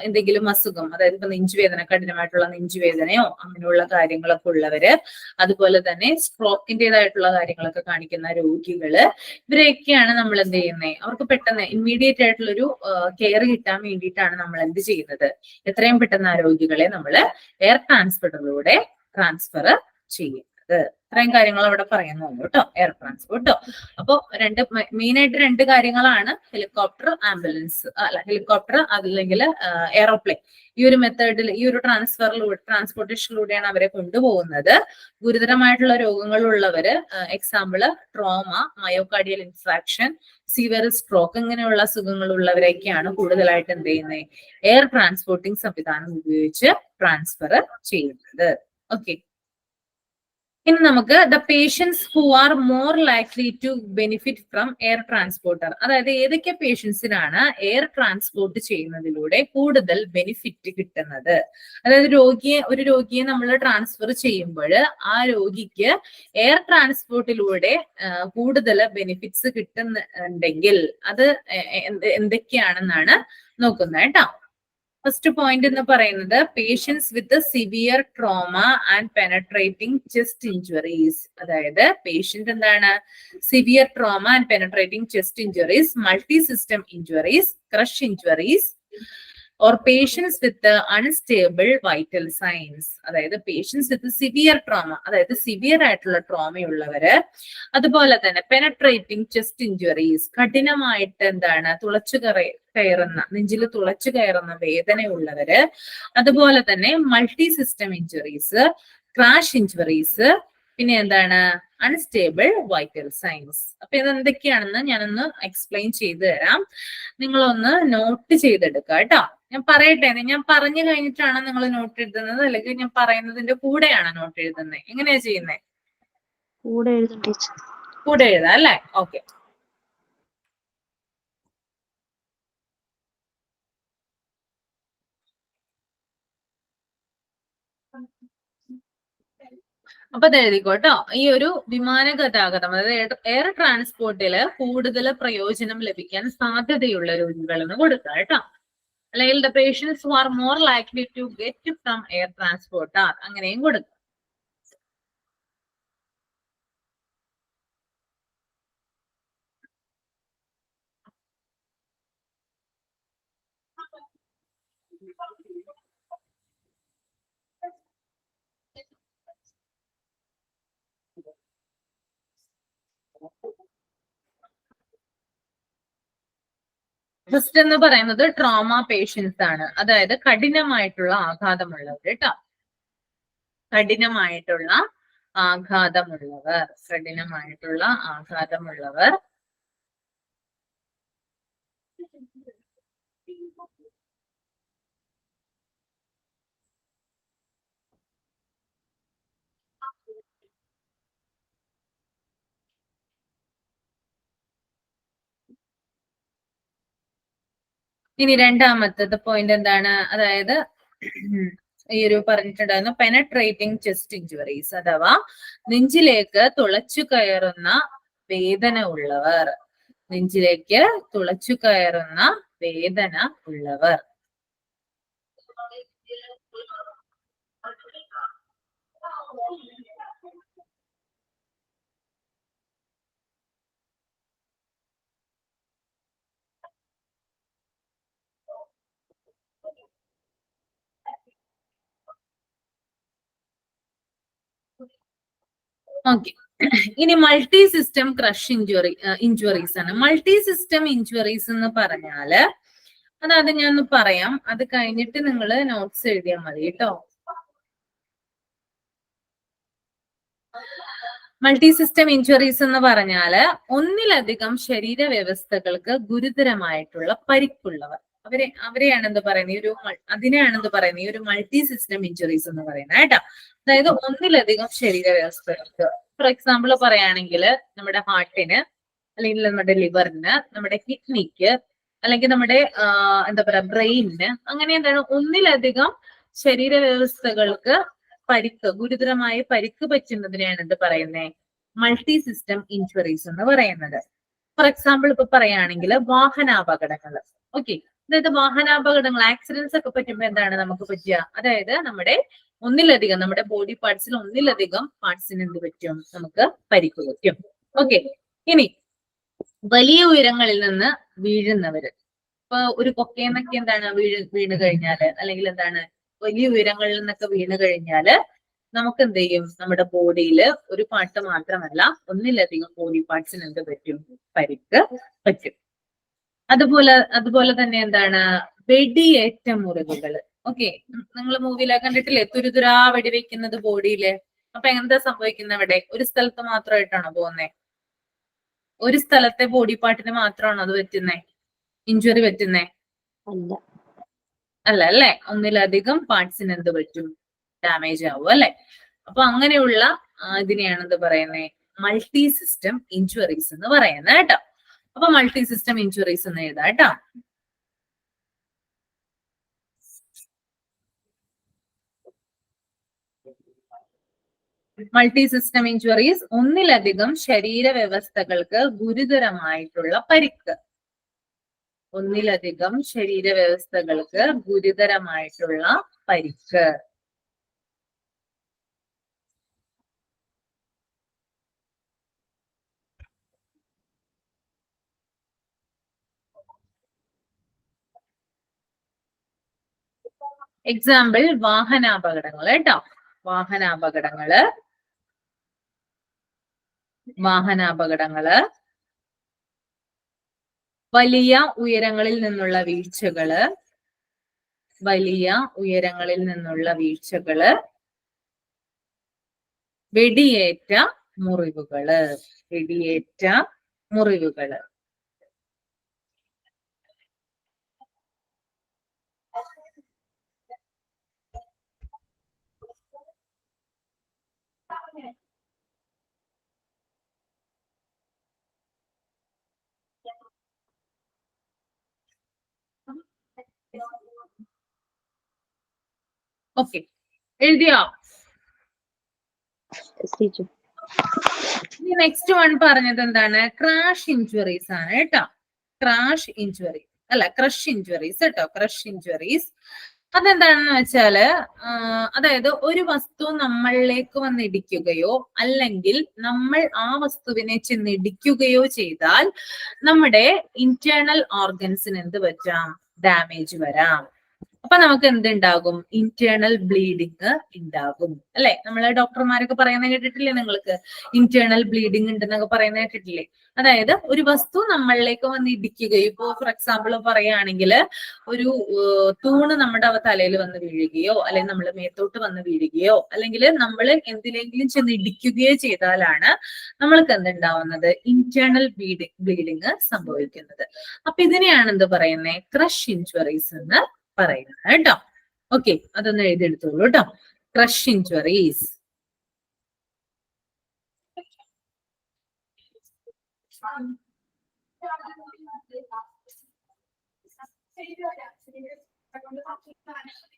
എന്തെങ്കിലും അസുഖം, അതായത് ഇപ്പൊ നെഞ്ചുവേദന, കഠിനമായിട്ടുള്ള നെഞ്ചുവേദനയോ അങ്ങനെയുള്ള കാര്യങ്ങളൊക്കെ ഉള്ളവര്, അതുപോലെ തന്നെ സ്ട്രോക്കിൻ്റെതായിട്ടുള്ള കാര്യങ്ങളൊക്കെ കാണിക്കുന്ന രോഗികള്, ഇവരെയൊക്കെയാണ് നമ്മൾ എന്ത് ചെയ്യുന്നത്, അവർക്ക് പെട്ടെന്ന് ഇമ്മീഡിയറ്റ് ആയിട്ടുള്ളൊരു കെയർ കിട്ടാൻ വേണ്ടിയിട്ടാണ് നമ്മൾ എന്ത് ചെയ്യുന്നത്, എത്രയും പെട്ടെന്ന് ആ രോഗികളെ നമ്മൾ എയർ ട്രാൻസ്പോർട്ടിലൂടെ ട്രാൻസ്ഫർ ചെയ്യുന്നത്. ഇത്രയും കാര്യങ്ങൾ അവിടെ പറയുന്നുള്ളൂ കേട്ടോ, എയർ ട്രാൻസ്പോർട്ടോ. അപ്പൊ മെയിൻ ആയിട്ട് രണ്ട് കാര്യങ്ങളാണ്, ഹെലികോപ്റ്റർ, ആംബുലൻസ്, അല്ല ഹെലികോപ്റ്റർ അല്ലെങ്കിൽ എയറോപ്ലെയിൻ. ഈ ഒരു മെത്തേഡിൽ, ഈ ഒരു ട്രാൻസ്പോർട്ടേഷനിലൂടെയാണ് അവരെ കൊണ്ടുപോകുന്നത്. ഗുരുതരമായിട്ടുള്ള രോഗങ്ങളുള്ളവര്, example trauma, myocardial infarction, severe stroke, ഇങ്ങനെയുള്ള അസുഖങ്ങളുള്ളവരെയൊക്കെയാണ് കൂടുതലായിട്ട് എന്ത് ചെയ്യുന്നത്, എയർ ട്രാൻസ്പോർട്ടിംഗ് സംവിധാനം ഉപയോഗിച്ച് ട്രാൻസ്ഫർ ചെയ്യുന്നത്. ഓക്കെ, ഇനി നമുക്ക് the patients who are more likely to benefit from air transporter, അതായത് ഏതൊക്കെ പേഷ്യൻസിനാണ് എയർ ട്രാൻസ്പോർട്ട് ചെയ്യുന്നതിലൂടെ കൂടുതൽ ബെനിഫിറ്റ് കിട്ടുന്നത്. അതായത് ഒരു രോഗിയെ നമ്മൾ ട്രാൻസ്ഫർ ചെയ്യുമ്പോൾ ആ രോഗിക്ക് എയർ ട്രാൻസ്പോർട്ടിലൂടെ കൂടുതൽ ബെനിഫിറ്റ്സ് കിട്ടുന്നുണ്ടെങ്കിൽ അത് എന്തൊക്കെയാണെന്നാണ് നോക്കുന്നത് കേട്ടോ. ഫസ്റ്റ് പോയിന്റ് എന്ന് പറയുന്നത് patients with severe trauma and penetrating chest injuries, അതായത് പേഷ്യന്റ് എന്താണ്, severe trauma and penetrating chest injuries, multi system injuries, crush injuries, or patients with unstable vital signs, അതായത് പേഷ്യൻസ് വിത്ത് സിവിയർ ട്രോമ, അതായത് severe ആയിട്ടുള്ള ട്രോമയുള്ളവര്, അതുപോലെ തന്നെ penetrating chest injuries, കഠിനമായിട്ട് എന്താണ് നെഞ്ചിൽ തുളച്ചു കയറുന്ന വേദനയുള്ളവര്, അതുപോലെ തന്നെ multi system injuries, crash injuries, പിന്നെ എന്താണ് അൺസ്റ്റേബിൾ വൈറ്റൽ സൈൻസ്. അപ്പൊ ഇത് എന്തൊക്കെയാണെന്ന് ഞാനൊന്ന് എക്സ്പ്ലെയിൻ ചെയ്തു തരാം, നിങ്ങളൊന്ന് നോട്ട് ചെയ്തെടുക്കുക കേട്ടോ. ഞാൻ പറയട്ടെ, ഞാൻ പറഞ്ഞു കഴിഞ്ഞിട്ടാണ് നിങ്ങൾ നോട്ട് എഴുതുന്നത്, അല്ലെങ്കിൽ ഞാൻ പറയുന്നതിന്റെ കൂടെയാണ് നോട്ട് എഴുതുന്നത്, എങ്ങനെയാ ചെയ്യുന്നത്? കൂടെ എഴുതും ടീച്ചർ. കൂടെ എഴുതാം അല്ലേ? ഓക്കെ. അപ്പൊ അത് എഴുതിക്കോട്ടോ. ഈ ഒരു വിമാന ഗതാഗതം, അതായത് എയർ ട്രാൻസ്പോർട്ടില് കൂടുതൽ പ്രയോജനം ലഭിക്കാൻ സാധ്യതയുള്ള രോഗികൾ എന്ന് കൊടുക്കുക കേട്ടോ. അല്ലെങ്കിൽ the patients who are more likely to get from air transport are, അങ്ങനെയും കൊടുക്കുക. ഫസ്റ്റ് എന്ന് പറയുന്നത് ട്രോമ പേഷ്യൻസ് ആണ്, അതായത് കഠിനമായിട്ടുള്ള ആഘാതമുള്ളവർ കേട്ടോ, കഠിനമായിട്ടുള്ള ആഘാതമുള്ളവർ. ഇനി രണ്ടാമത്തെ പോയിന്റ് എന്താണ്? അതായത് ഈ ഒരു പറഞ്ഞിട്ടുണ്ടായിരുന്നു പെനട്രേറ്റിംഗ് ചെസ്റ്റ് ഇഞ്ചുറീസ്, അഥവാ നെഞ്ചിലേക്ക് തുളച്ചു കയറുന്ന വേദന ഉള്ളവർ. നെഞ്ചിലേക്ക് തുളച്ചു കയറുന്ന വേദന ഉള്ളവർ. ഓക്കെ, ഇനി മൾട്ടി സിസ്റ്റം ക്രഷ് ഇഞ്ചുറീസ് ആണ്. മൾട്ടി സിസ്റ്റം ഇഞ്ചുറീസ് എന്ന് പറഞ്ഞാല് അതായത് ഞാൻ ഒന്ന് പറയാം, അത് കഴിഞ്ഞിട്ട് നിങ്ങൾ നോട്ട്സ് എഴുതിയാൽ മതി കേട്ടോ. മൾട്ടി സിസ്റ്റം ഇഞ്ചുറീസ് എന്ന് പറഞ്ഞാല് ഒന്നിലധികം ശരീര വ്യവസ്ഥകൾക്ക് ഗുരുതരമായിട്ടുള്ള പരിക്കുള്ളവർ, അവരെയാണ് എന്ത് പറയുന്നത്, അതിനെയാണ് എന്ത് പറയുന്നത്, ഈ ഒരു മൾട്ടി സിസ്റ്റം ഇഞ്ചുറീസ് എന്ന് പറയുന്നത് കേട്ടോ. അതായത് ഒന്നിലധികം ശരീര വ്യവസ്ഥകൾക്ക്, ഫോർ എക്സാമ്പിൾ പറയുകയാണെങ്കിൽ നമ്മുടെ ഹാർട്ടിന്, അല്ലെങ്കിൽ നമ്മുടെ ലിവറിന്, നമ്മുടെ കിഡ്നിക്ക്, അല്ലെങ്കിൽ നമ്മുടെ എന്താ പറയാ ബ്രെയിനിന്, അങ്ങനെ എന്താണ് ഒന്നിലധികം ശരീര വ്യവസ്ഥകൾക്ക് ഗുരുതരമായ പരിക്ക് പറ്റുന്നതിനെയാണ് എന്ത് പറയുന്നത്, മൾട്ടി സിസ്റ്റം ഇഞ്ചുറീസ് എന്ന് പറയുന്നത്. ഫോർ എക്സാമ്പിൾ ഇപ്പൊ പറയുകയാണെങ്കിൽ വാഹനാപകടങ്ങൾ. ഓക്കെ, അതായത് വാഹനാപകടങ്ങൾ, ആക്സിഡൻസ് ഒക്കെ പറ്റുമ്പോൾ എന്താണ് നമുക്ക് പറ്റുക, അതായത് നമ്മുടെ ബോഡി പാർട്സിൽ ഒന്നിലധികം പാർട്സിന് എന്ത് പറ്റും, നമുക്ക് പരിക്ക് പറ്റും. ഓക്കെ, ഇനി വലിയ ഉയരങ്ങളിൽ നിന്ന് വീഴുന്നവര്, ഇപ്പൊ ഒരു കൊക്കയെന്നൊക്കെ എന്താണ് വീണ് കഴിഞ്ഞാല്, അല്ലെങ്കിൽ എന്താണ് വലിയ ഉയരങ്ങളിൽ നിന്നൊക്കെ വീണ് കഴിഞ്ഞാല് നമുക്ക് എന്ത് ചെയ്യും, നമ്മുടെ ബോഡിയിൽ ഒരു പാർട്ട് മാത്രമല്ല ഒന്നിലധികം ബോഡി പാർട്സിന് എന്ത് പറ്റും, പരിക്ക് പറ്റും. അതുപോലെ തന്നെ എന്താണ് വെടിയേറ്റ മുറിവുകൾ. ഓക്കെ, നിങ്ങൾ മൂവിയിലൊക്കെ കണ്ടിട്ടില്ലേ, തുരുതുരാ വെടിവെക്കുന്നത് ബോഡിയില്. അപ്പൊ എന്താ സംഭവിക്കുന്നത്, അവിടെ ഒരു സ്ഥലത്ത് മാത്രമായിട്ടാണോ പോകുന്നേ, ഒരു സ്ഥലത്തെ ബോഡി പാർട്ടിന് മാത്രമാണോ അത് പറ്റുന്നേ, ഇഞ്ചുറി പറ്റുന്നേ? അല്ല അല്ലെ, ഒന്നിലധികം പാർട്സിന് എന്ത് പറ്റും, ഡാമേജ് ആവും അല്ലെ. അപ്പൊ അങ്ങനെയുള്ള ഇതിനെയാണ് എന്ത് പറയുന്നത്, മൾട്ടി സിസ്റ്റം ഇഞ്ചുറീസ് എന്ന് പറയുന്നത് കേട്ടോ. അപ്പൊ മൾട്ടി സിസ്റ്റം ഇഞ്ചുറീസ് എന്ന് എഴുതാം കേട്ടോ. മൾട്ടി സിസ്റ്റം ഇഞ്ചുറീസ് ഒന്നിലധികം ശരീര വ്യവസ്ഥകൾക്ക് ഗുരുതരമായിട്ടുള്ള പരിക്ക്, ഒന്നിലധികം ശരീര വ്യവസ്ഥകൾക്ക് ഗുരുതരമായിട്ടുള്ള പരിക്ക്. എക്സാമ്പിൾ വാഹനാപകടങ്ങൾ കേട്ടോ. വാഹനാപകടങ്ങള്, വലിയ ഉയരങ്ങളിൽ നിന്നുള്ള വീഴ്ചകള്, വെടിയേറ്റ മുറിവുകള്. ഓക്കെ, എഴുതിയോ? നെക്സ്റ്റ് വൺ പറഞ്ഞത് എന്താണ്, ക്രാഷ് ഇഞ്ചുറീസ് ആണ് കേട്ടോ. ക്രഷ് ഇഞ്ചുറീസ് കേട്ടോ. ക്രഷ് ഇഞ്ചുറീസ് അതെന്താണെന്ന് വെച്ചാല് അതായത് ഒരു വസ്തു നമ്മളിലേക്ക് വന്നിടിക്കുകയോ അല്ലെങ്കിൽ നമ്മൾ ആ വസ്തുവിനെ ചെന്നിടിക്കുകയോ ചെയ്താൽ നമ്മുടെ ഇന്റേണൽ ഓർഗൻസിന് എന്ത് പറ്റാം, ഡാമേജ് വരാം. അപ്പൊ നമുക്ക് എന്തുണ്ടാകും, ഇന്റേണൽ ബ്ലീഡിങ് ഉണ്ടാകും അല്ലെ. നമ്മള് ഡോക്ടർമാരൊക്കെ പറയുന്നത് കേട്ടിട്ടില്ലേ നിങ്ങൾക്ക്, ഇന്റേണൽ ബ്ലീഡിങ് ഉണ്ടെന്നൊക്കെ പറയുന്നത് കേട്ടിട്ടില്ലേ. അതായത് ഒരു വസ്തു നമ്മളിലേക്ക് വന്ന് ഇടിക്കുകയോ, ഇപ്പോ ഫോർ എക്സാമ്പിൾ പറയുകയാണെങ്കിൽ ഒരു തൂണ് നമ്മുടെ തലയിൽ വന്ന് വീഴുകയോ, അല്ലെങ്കിൽ നമ്മൾ മേത്തോട്ട് വന്ന് വീഴുകയോ, അല്ലെങ്കിൽ നമ്മൾ എന്തിലെങ്കിലും ചെന്ന് ഇടിക്കുകയോ ചെയ്താലാണ് നമ്മൾക്ക് എന്തുണ്ടാവുന്നത്, ഇന്റേണൽ ബ്ലീഡിങ് സംഭവിക്കുന്നത്. അപ്പൊ ഇതിനെയാണ് എന്ത് പറയുന്നത്, ക്രഷ് ഇഞ്ചുറീസ് എന്ന് പറയുന്നത് കേട്ടോ. ഓക്കെ, അതൊന്ന് എഴുതിയെടുത്തോളൂ കേട്ടോ. Crush injuries.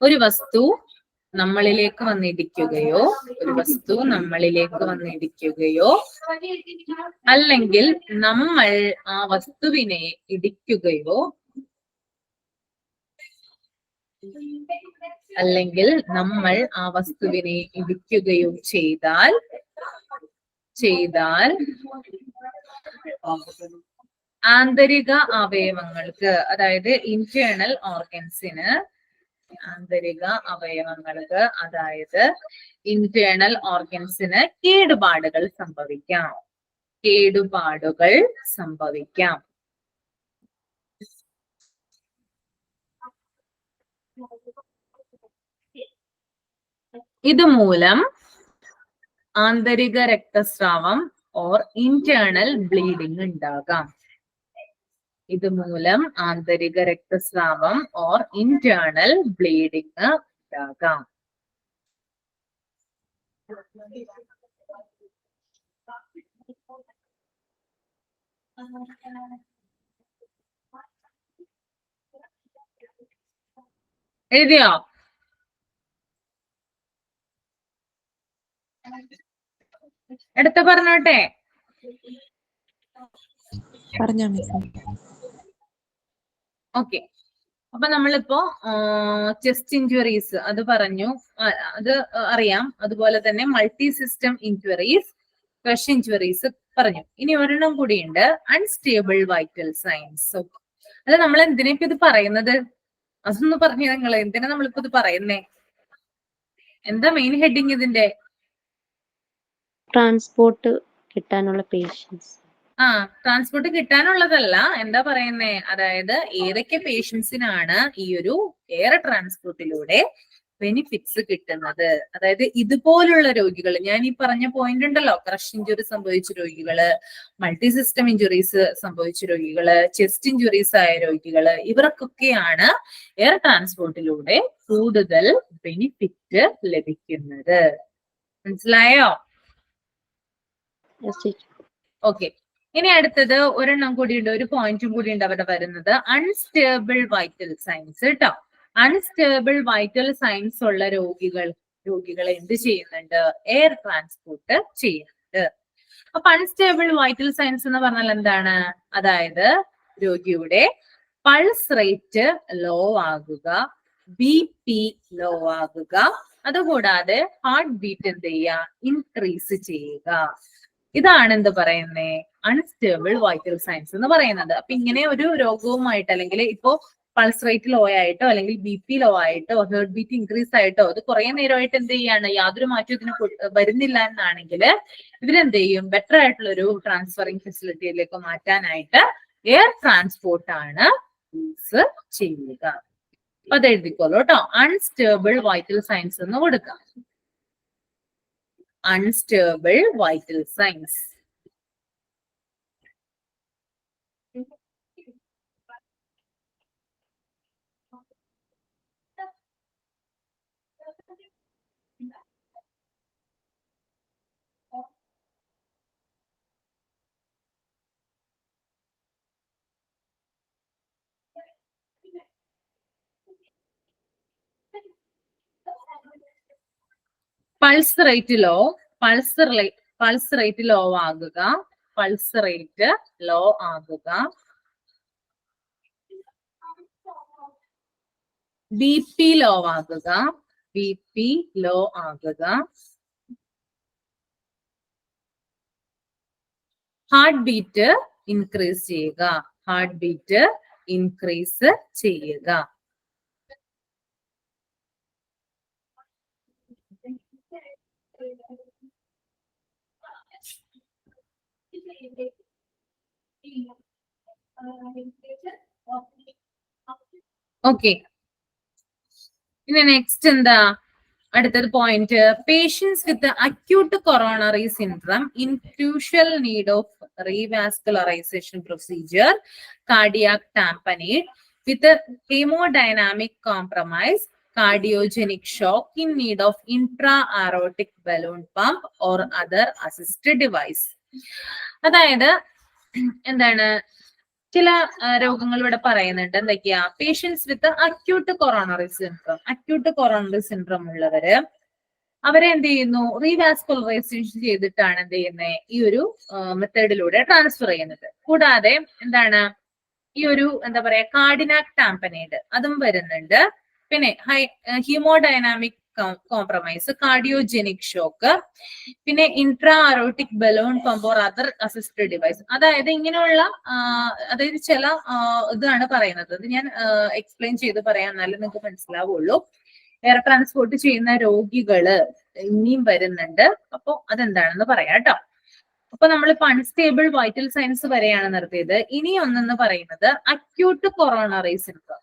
ഒരു വസ്തു നമ്മളിലേക്ക് വന്നിടിക്കുകയോ അല്ലെങ്കിൽ നമ്മൾ ആ വസ്തുവിനെ ഇടിക്കുകയോ ചെയ്താൽ ആന്തരിക അവയവങ്ങൾക്ക്, അതായത് ഇന്റേണൽ ഓർഗൻസിന്, കേടുപാടുകൾ സംഭവിക്കാം. ഇതുമൂലം ആന്തരിക രക്തസ്രാവം ഓർ ഇന്റേണൽ ബ്ലീഡിംഗ് ഉണ്ടാകാം. എഴുതിയോ? അടുത്ത പറഞ്ഞോട്ടെ. പറഞ്ഞോ മിസ്സേ. ഓക്കെ, അപ്പൊ നമ്മളിപ്പോ ചെസ്റ്റ് ഇഞ്ചുറീസ് അത് പറഞ്ഞു, അത് അറിയാം. അതുപോലെ തന്നെ multi system injuries, crush injuries പറഞ്ഞു. ഇനി ഒരെണ്ണം കൂടിയുണ്ട്, അൺസ്റ്റേബിൾ വൈറ്റൽ സൈൻസ്. അത് നമ്മൾ എന്തിനൊക്കെ ഇത് പറയുന്നത്? അതൊന്ന് പറഞ്ഞു നിങ്ങൾ, എന്തിനാ നമ്മളിപ്പോ ഇത് പറയുന്നേ? എന്താ മെയിൻ ഹെഡിങ് ഇതിന്റെ? ട്രാൻസ്പോർട്ട് കിട്ടാനുള്ള പേഷ്യൻസ്. ട്രാൻസ്പോർട്ട് കിട്ടാനുള്ളതല്ല, എന്താ പറയുന്നേ? അതായത് ഏതൊക്കെ പേഷ്യൻസിനാണ് ഈ ഒരു എയർ ട്രാൻസ്പോർട്ടിലൂടെ ബെനിഫിറ്റ്സ് കിട്ടുന്നത്? അതായത് ഇതുപോലുള്ള രോഗികൾ, ഞാൻ ഈ പറഞ്ഞ പോയിന്റ് ഉണ്ടല്ലോ, ക്രഷ് ഇഞ്ചുറി സംഭവിച്ച രോഗികള്, മൾട്ടി സിസ്റ്റം ഇഞ്ചുറീസ് സംഭവിച്ച രോഗികള്, ചെസ്റ്റ് ഇഞ്ചുറീസ് ആയ രോഗികള്, ഇവർക്കൊക്കെയാണ് എയർ ട്രാൻസ്പോർട്ടിലൂടെ കൂടുതൽ ബെനിഫിറ്റ് ലഭിക്കുന്നത്. മനസ്സിലായോ? ഓക്കെ, ഇനി അടുത്തത് ഒരെണ്ണം കൂടിയുണ്ട്, ഒരു പോയിന്റും കൂടി ഉണ്ട് അവിടെ വരുന്നത്, അൺസ്റ്റേബിൾ വൈറ്റൽ സൈൻസ് കേട്ടോ. അൺസ്റ്റേബിൾ വൈറ്റൽ സൈൻസ് ഉള്ള രോഗികൾ എന്ത് ചെയ്യുന്നുണ്ട്? എയർ ട്രാൻസ്പോർട്ട് ചെയ്യുന്നുണ്ട്. അപ്പൊ അൺസ്റ്റേബിൾ വൈറ്റൽ സൈൻസ് എന്ന് പറഞ്ഞാൽ എന്താണ്? അതായത് രോഗിയുടെ പൾസ് റേറ്റ് ലോ ആകുക, BP ലോ ആകുക, അതുകൂടാതെ ഹാർട്ട് ബീറ്റ് എന്ത് ചെയ്യുക? ഇൻക്രീസ് ചെയ്യുക. ഇതാണ് എന്ത് പറയുന്നേ? അൺസ്റ്റേബിൾ വൈറ്റൽ സൈൻസ് എന്ന് പറയുന്നത്. അപ്പൊ ഇങ്ങനെ ഒരു രോഗവുമായിട്ട്, അല്ലെങ്കിൽ ഇപ്പോ പൾസ് റേറ്റ് ലോ ആയിട്ടോ, അല്ലെങ്കിൽ BP ലോ ആയിട്ടോ, ഹാർട്ട് ബീറ്റ് ഇൻക്രീസ് ആയിട്ടോ, അത് കുറെ നേരമായിട്ട് എന്ത് ചെയ്യാണ്? യാതൊരു മാറ്റവും ഇതിന് വരുന്നില്ല എന്നാണെങ്കിൽ ഇതിനെന്ത് ചെയ്യും? ബെറ്റർ ആയിട്ടുള്ള ഒരു ട്രാൻസ്ഫറിങ് ഫെസിലിറ്റിയിലേക്ക് മാറ്റാനായിട്ട് എയർ ട്രാൻസ്പോർട്ട് ആണ് യൂസ് ചെയ്യുക. അപ്പൊ അത് എഴുതിക്കോളൂ കേട്ടോ. അൺസ്റ്റേബിൾ വൈറ്റൽ സൈൻസ് എന്ന് കൊടുക്കാം. Unstable vital signs. Pulse rate low, pulse rate low ആകുക, പൾസ് റേറ്റ് ലോ ആകുക, BP ലോ ആകുക, BP ലോ ആകുക, ഹാർട്ട് ബീറ്റ് ഇൻക്രീസ് ചെയ്യുക, ഹാർട്ട് ബീറ്റ് ഇൻക്രീസ് ചെയ്യുക. ഓക്കെ, ഇനി നെക്സ്റ്റ് എന്താ? അടുത്തത് point, patients with acute coronary syndrome in crucial need of revascularisation procedure, cardiac tamponade with haemodynamic compromise, cardiogenic shock in need of intra-aortic balloon pump or other assisted device. അതായത് എന്താണ്? ചില രോഗങ്ങൾ ഇവിടെ പറയുന്നുണ്ട്. എന്തൊക്കെയാ? Patients with acute coronary syndrome. Acute coronary syndrome ഉള്ളവര് അവരെ എന്ത് ചെയ്യുന്നു? റീവാസ്കുലറൈസേഷൻ ചെയ്തിട്ടാണ് എന്ത് ചെയ്യുന്നത്? ഈ ഒരു മെത്തേഡിലൂടെ ട്രാൻസ്ഫർ ചെയ്യുന്നത്. കൂടാതെ എന്താണ് ഈ ഒരു എന്താ പറയാ കാർഡിനാക് ടാമ്പനേഡ് അതും വരുന്നുണ്ട്. പിന്നെ ഹീമോഡൈനാമിക് കോംപ്രമൈസ്, കാർഡിയോജെനിക് ഷോക്ക്, പിന്നെ intra aortic balloon pump or other assisted device. അതായത് ഇങ്ങനെയുള്ള അതായത് ചില ഇതാണ് പറയുന്നത്. ഇത് ഞാൻ എക്സ്പ്ലെയിൻ ചെയ്ത് പറയാൻ എന്നാലും നിങ്ങൾക്ക് മനസ്സിലാവുള്ളൂ. എയർ ട്രാൻസ്പോർട്ട് ചെയ്യുന്ന രോഗികള് ഇനിയും വരുന്നുണ്ട്. അപ്പൊ അതെന്താണെന്ന് പറയാം കേട്ടോ. അപ്പൊ നമ്മളിപ്പോ അൺസ്റ്റേബിൾ വൈറ്റൽ സൈൻസ് വരെയാണ് നിർത്തിയത്. ഇനി ഒന്നെന്ന് പറയുന്നത് acute coronary syndrome.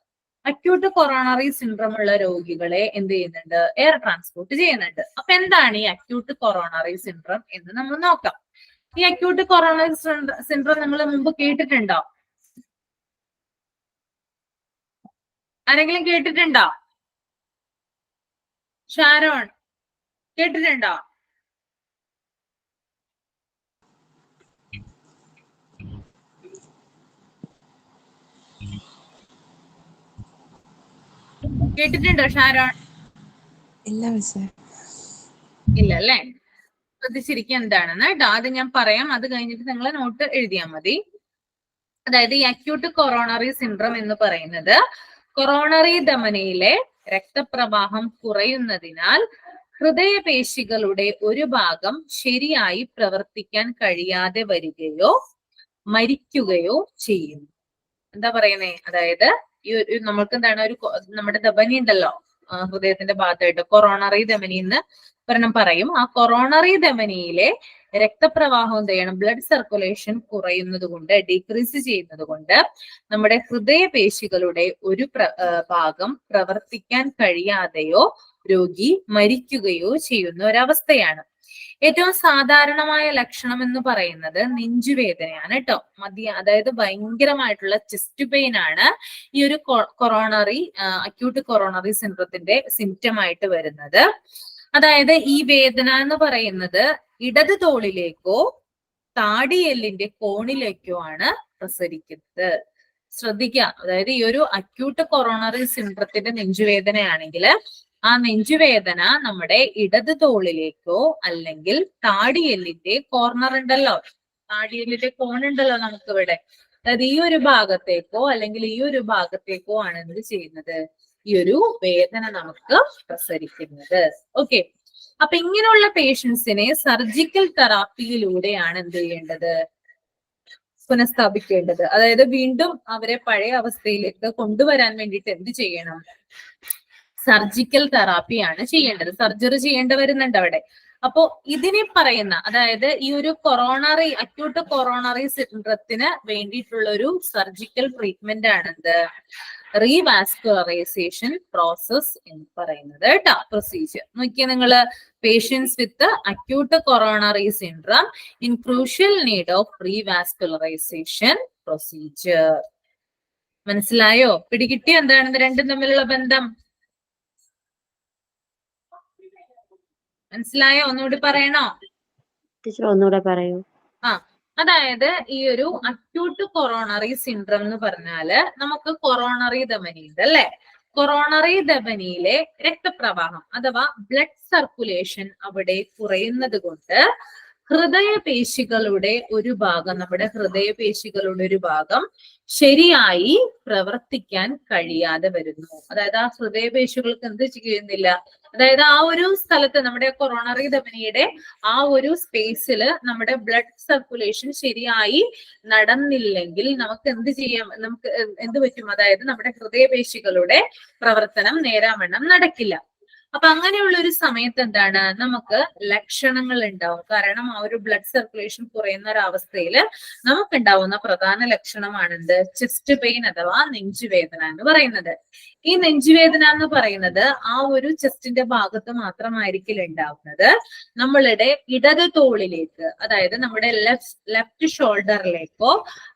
Acute coronary syndrome ഉള്ള രോഗികളെ എന്ത് ചെയ്യുന്നുണ്ട്? എയർ ട്രാൻസ്പോർട്ട് ചെയ്യുന്നുണ്ട്. അപ്പൊ എന്താണ് ഈ അക്യൂട്ട് കൊറോണറി സിൻഡ്രോം എന്ന് നമ്മൾ നോക്കാം. ഈ അക്യൂട്ട് കൊറോണറി സിൻഡ്രോം നിങ്ങൾ മുമ്പ് കേട്ടിട്ടുണ്ടോ? ആരെങ്കിലും കേട്ടിട്ടുണ്ടോ? ഷാരോൺ കേട്ടിട്ടുണ്ടോ? കേട്ടിട്ടുണ്ടോ ഷാരോൺ? ഇല്ല മിസ്സേ. ഇല്ല അല്ലേ? ശ്രദ്ധിച്ചിരിക്കുക എന്താണെന്ന് കേട്ടോ. അത് ഞാൻ പറയാം, അത് കഴിഞ്ഞിട്ട് നിങ്ങൾ നോട്ട് എഴുതിയാൽ മതി. അതായത് ഈ അക്യൂട്ട് കൊറോണറി സിൻഡ്രോം എന്ന് പറയുന്നത് കൊറോണറി ധമനിയിലെ രക്തപ്രവാഹം കുറയുന്നതിനാൽ ഹൃദയപേശികളുടെ ഒരു ഭാഗം ശരിയായി പ്രവർത്തിക്കാൻ കഴിയാതെ വരികയോ മരിക്കുകയോ ചെയ്യുന്നു. എന്താ പറയുന്നേ? അതായത് ഈ ഒരു നമ്മൾക്ക് എന്താണ് ഒരു നമ്മുടെ ധമനി ഉണ്ടല്ലോ ഹൃദയത്തിന്റെ ഭാഗത്തായിട്ട് കൊറോണറി ധമനി എന്ന് ഒരെണ്ണം പറയും. ആ കൊറോണറി ധമനിയിലെ രക്തപ്രവാഹം എന്ത് ചെയ്യണം? ബ്ലഡ് സർക്കുലേഷൻ കുറയുന്നത് കൊണ്ട്, ഡീക്രീസ് ചെയ്യുന്നത് കൊണ്ട് നമ്മുടെ ഹൃദയപേശികളുടെ ഒരു ഭാഗം പ്രവർത്തിക്കാൻ കഴിയാതെയോ രോഗി മരിക്കുകയോ ചെയ്യുന്ന ഒരവസ്ഥയാണ്. ഏറ്റവും സാധാരണമായ ലക്ഷണം എന്ന് പറയുന്നത് നെഞ്ചുവേദനയാണ് കേട്ടോ. അതായത് ഭയങ്കരമായിട്ടുള്ള ചെസ്റ്റ് പെയിൻ ആണ് ഈ ഒരു കൊറോണറി അക്യൂട്ട് കൊറോണറി സിൻഡ്രോത്തിന്റെ സിംറ്റം ആയിട്ട് വരുന്നത്. അതായത് ഈ വേദന എന്ന് പറയുന്നത് ഇടത് തോളിലേക്കോ താടിയെല്ലിന്റെ കോണിലേക്കോ ആണ് പ്രസരിക്കുന്നത്. ശ്രദ്ധിക്കുക. അതായത് ഈ ഒരു അക്യൂട്ട് കൊറോണറി സിൻഡ്രത്തിന്റെ നെഞ്ചുവേദനയാണെങ്കിൽ ആ നെഞ്ചുവേദന നമ്മുടെ ഇടത് തോളിലേക്കോ അല്ലെങ്കിൽ താടിയെല്ലിന്റെ കോർണർ ഉണ്ടല്ലോ, താടിയെല്ലിന്റെ കോണുണ്ടല്ലോ നമുക്കിവിടെ, അതായത് ഈ ഒരു ഭാഗത്തേക്കോ അല്ലെങ്കിൽ ഈ ഒരു ഭാഗത്തേക്കോ ആണ് എന്ത് ചെയ്യുന്നത്? ഈ ഒരു വേദന നമുക്ക് പ്രസരിക്കുന്നത്. ഓക്കെ. അപ്പൊ ഇങ്ങനെയുള്ള പേഷ്യൻസിനെ സർജിക്കൽ തെറാപ്പിയിലൂടെയാണ് എന്ത് ചെയ്യേണ്ടത്? പുനഃസ്ഥാപിക്കേണ്ടത്. അതായത് വീണ്ടും അവരെ പഴയ അവസ്ഥയിലേക്ക് കൊണ്ടുവരാൻ വേണ്ടിയിട്ട് എന്ത് ചെയ്യണം? സർജിക്കൽ തെറാപ്പിയാണ് ചെയ്യേണ്ടത്. സർജറി ചെയ്യേണ്ടി വരുന്നുണ്ട് അവിടെ. അപ്പോ ഇതിനെ പറയുന്ന, അതായത് ഈ ഒരു കൊറോണറി അക്യൂട്ട് കൊറോണറി സിൻഡ്രത്തിന് വേണ്ടിയിട്ടുള്ള ഒരു സർജിക്കൽ ട്രീറ്റ്മെന്റ് ആണെന്ത്? റീവാസ്കുലറൈസേഷൻ പ്രോസസ് എന്ന് പറയുന്നത് കേട്ടോ. പ്രൊസീജിയർ നോക്കിയാൽ നിങ്ങള് patients with acute coronary syndrome in crucial need of revascularisation procedure. മനസ്സിലായോ? പിടികിട്ടിയോ എന്താണ് രണ്ടും തമ്മിലുള്ള ബന്ധം? മനസ്സിലായോ? ഒന്നുകൂടി പറയണോ? ടീച്ചർ ഒന്നുകൂടെ പറയൂ. അതായത് ഈ ഒരു അക്യൂട്ട് കൊറോണറി സിൻഡ്രം എന്ന് പറഞ്ഞാല് നമുക്ക് കൊറോണറി ധമനി ഉണ്ട് അല്ലെ? കൊറോണറി ധമനിയിലെ രക്തപ്രവാഹം അഥവാ ബ്ലഡ് സർക്കുലേഷൻ അവിടെ കുറയുന്നത് കൊണ്ട് ഹൃദയപേശികളുടെ ഒരു ഭാഗം, നമ്മുടെ ഹൃദയപേശികളുടെ ഒരു ഭാഗം ശരിയായി പ്രവർത്തിക്കാൻ കഴിയാതെ വരുന്നു. അതായത് ആ ഹൃദയപേശികൾക്ക് എന്ത് ചെയ്യുന്നില്ല? അതായത് ആ ഒരു സ്ഥലത്ത് നമ്മുടെ കൊറോണറി ധമനിയുടെ ആ ഒരു സ്പേസിൽ നമ്മുടെ ബ്ലഡ് സർക്കുലേഷൻ ശരിയായി നടന്നില്ലെങ്കിൽ നമുക്ക് എന്ത് ചെയ്യാം? നമുക്ക് എന്ത് പറ്റും? അതായത് നമ്മുടെ ഹൃദയപേശികളുടെ പ്രവർത്തനം നേരാവണ്ണം നടക്കില്ല. അപ്പൊ അങ്ങനെയുള്ള ഒരു സമയത്ത് എന്താണ്? നമുക്ക് ലക്ഷണങ്ങൾ ഉണ്ടാവും. കാരണം ആ ഒരു ബ്ലഡ് സർക്കുലേഷൻ കുറയുന്ന ഒരു അവസ്ഥയിൽ നമുക്കുണ്ടാവുന്ന പ്രധാന ലക്ഷണമാണെന്ത്? ചെസ്റ്റ് പെയിൻ അഥവാ നെഞ്ചുവേദന എന്ന് പറയുന്നത്. ഈ നെഞ്ചുവേദന എന്ന് പറയുന്നത് ആ ഒരു ചെസ്റ്റിന്റെ ഭാഗത്ത് മാത്രമായിരിക്കില്ല ഉണ്ടാവുന്നത്. നമ്മളുടെ ഇടത് തോളിലേക്ക്, അതായത് നമ്മുടെ ലെഫ്റ്റ് ഷോൾഡറിലേക്കോ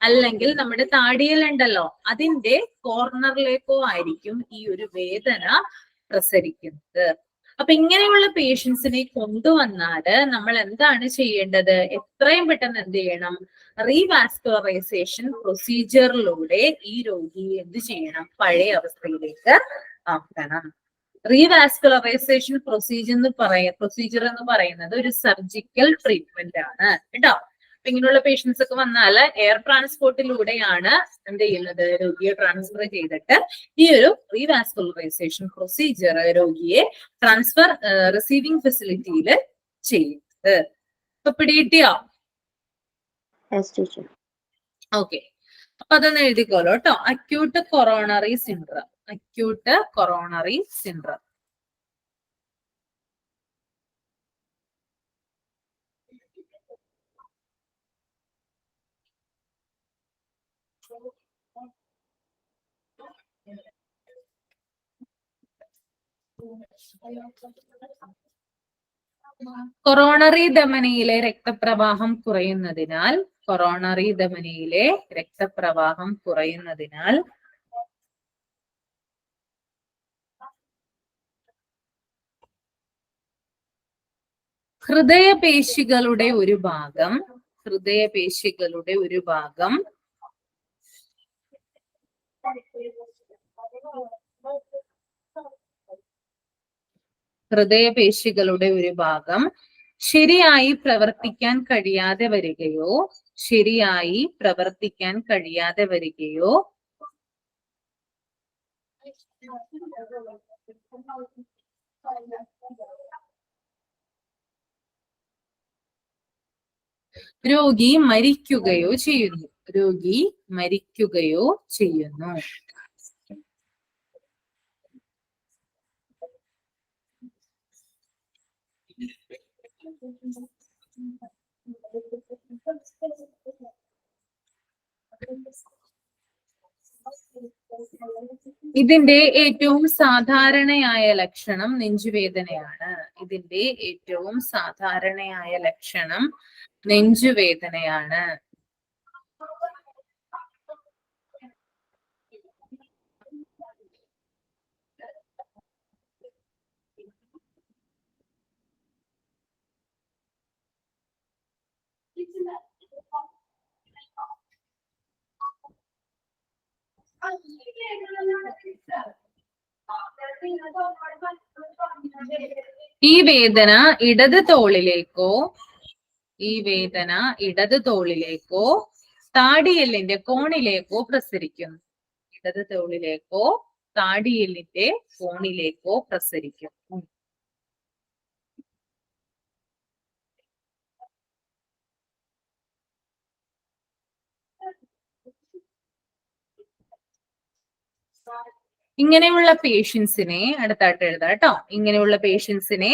അല്ലെങ്കിൽ നമ്മുടെ താടിയിലുണ്ടല്ലോ അതിന്റെ കോർണറിലേക്കോ ആയിരിക്കും ഈ ഒരു വേദന പ്രസരിക്കുന്നത്. അപ്പൊ ഇങ്ങനെയുള്ള പേഷ്യൻസിനെ കൊണ്ടുവന്നാല് നമ്മൾ എന്താണ് ചെയ്യേണ്ടത്? എത്രയും പെട്ടെന്ന് എന്ത് ചെയ്യണം? റീവാസ്കുലറൈസേഷൻ പ്രൊസീജിയറിലൂടെ ഈ രോഗിയെ എന്ത് ചെയ്യണം? പഴയ അവസ്ഥയിലേക്ക് ആക്കണം. റീവാസ്കുലറൈസേഷൻ പ്രൊസീജിയർ എന്ന് പറയുന്നത് ഒരു സർജിക്കൽ ട്രീറ്റ്മെന്റ് ആണ് കേട്ടോ. അപ്പൊ ഇങ്ങനെയുള്ള പേഷ്യൻസ് ഒക്കെ വന്നാൽ എയർ ട്രാൻസ്പോർട്ടിലൂടെയാണ് എന്ത് ചെയ്യുന്നത്? രോഗിയെ ട്രാൻസ്ഫർ ചെയ്തിട്ട് ഈ ഒരു റീവാസ്കുലറൈസേഷൻ പ്രൊസീജിയർ രോഗിയെ ട്രാൻസ്ഫർ റിസീവിംഗ് ഫെസിലിറ്റിയിൽ ചെയ്യുന്നത്. ഇപ്പൊ പിടികിട്ടിയോ? ഓക്കെ, അപ്പൊ അതൊന്ന് എഴുതിക്കോളൂ കേട്ടോ. Acute coronary syndrome, acute coronary syndrome. Coronary ധമനിയിലെ രക്തപ്രവാഹം കുറയുന്നതിനാൽ ഹൃദയപേശികളുടെ ഒരു ഭാഗം ശരിയായി പ്രവർത്തിക്കാൻ കഴിയാതെ വരികയോ രോഗി മരിക്കുകയോ ചെയ്യുന്നു. ഇതിന്റെ ഏറ്റവും സാധാരണയായ ലക്ഷണം നെഞ്ചുവേദനയാണ്. ഈ വേദന ഇടത് തോളിലേക്കോ താടിയെല്ലിന്റെ കോണിലേക്കോ പ്രസരിക്കുന്നു. ഇങ്ങനെയുള്ള പേഷ്യൻസിനെ അടുത്തായിട്ട് എഴുതാം കേട്ടോ. ഇങ്ങനെയുള്ള പേഷ്യൻസിനെ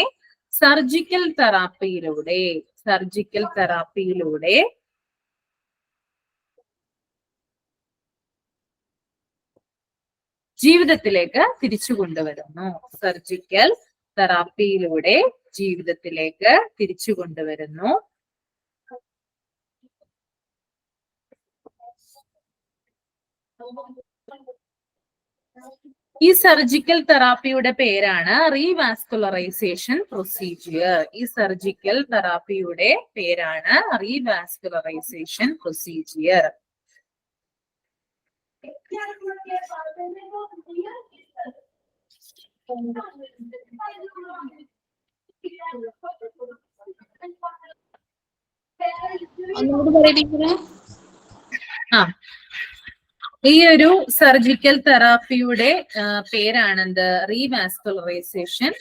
സർജിക്കൽ തെറാപ്പിയിലൂടെ ജീവിതത്തിലേക്ക് തിരിച്ചു കൊണ്ടുവരുന്നു. ഈ സർജിക്കൽ തെറാപ്പിയുടെ പേരാണ് റീവാസ്കുലറൈസേഷൻ പ്രൊസീജിയർ. ഈ ഒരു സർജിക്കൽ തെറാപ്പിയുടെ പേരാണെന്ത്? Revascularization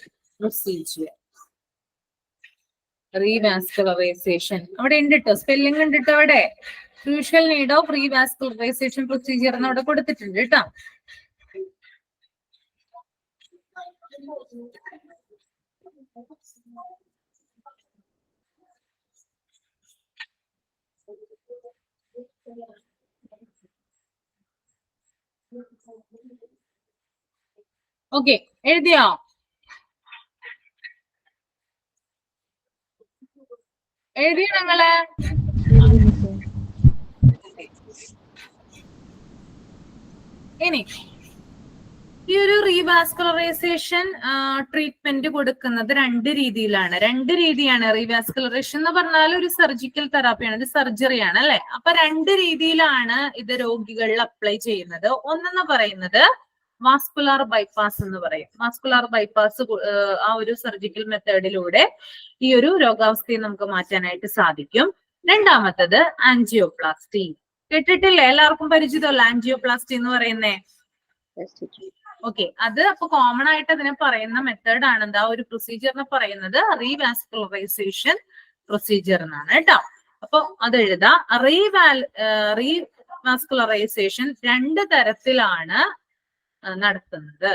procedure. അവിടെ ഉണ്ട് കേട്ടോ, സ്പെല്ലിംഗ് ഉണ്ട് കേട്ടോ. അവിടെ crucial need of revascularisation procedure എന്ന് അവിടെ കൊടുത്തിട്ടുണ്ട് കേട്ടോ. ഓക്കെ, എഴുതിയോ? എഴുതിയോ നിങ്ങള്? ഇനി ഈ ഒരു റീവാസ്കുലറൈസേഷൻ ട്രീറ്റ്മെന്റ് കൊടുക്കുന്നത് രണ്ട് രീതിയിലാണ്. രണ്ട് രീതിയാണ്. റീവാസ്കുലറേഷൻ എന്ന് പറഞ്ഞാൽ ഒരു സർജിക്കൽ തെറാപ്പിയാണ്, ഒരു സർജറിയാണ് അല്ലെ. അപ്പൊ രണ്ട് രീതിയിലാണ് ഇത് രോഗികളിൽ അപ്ലൈ ചെയ്യുന്നത്. ഒന്നെന്ന് പറയുന്നത് വാസ്കുലാർ ബൈപ്പാസ് എന്ന് പറയും. വാസ്കുലാർ ബൈപ്പാസ് ആ ഒരു സർജിക്കൽ മെത്തേഡിലൂടെ ഈ ഒരു രോഗാവസ്ഥയെ നമുക്ക് മാറ്റാനായിട്ട് സാധിക്കും. രണ്ടാമത്തത് ആൻജിയോപ്ലാസ്റ്റി. കേട്ടിട്ടില്ലേ? എല്ലാവർക്കും പരിചിതമല്ല ആൻജിയോപ്ലാസ്റ്റി എന്ന് പറയുന്നേ. ഓക്കെ, അത് അപ്പൊ കോമൺ ആയിട്ട് അതിനെ പറയുന്ന മെത്തേഡ് ആണ് എന്താ ഒരു പ്രൊസീജിയറിനെ പറയുന്നത് റീവാസ്കുലറൈസേഷൻ പ്രൊസീജിയർ എന്നാണ് കേട്ടോ. അപ്പൊ അത് എഴുതാ. റീവാസ്കുലറൈസേഷൻ രണ്ട് തരത്തിലാണ് നടത്തുന്നത്.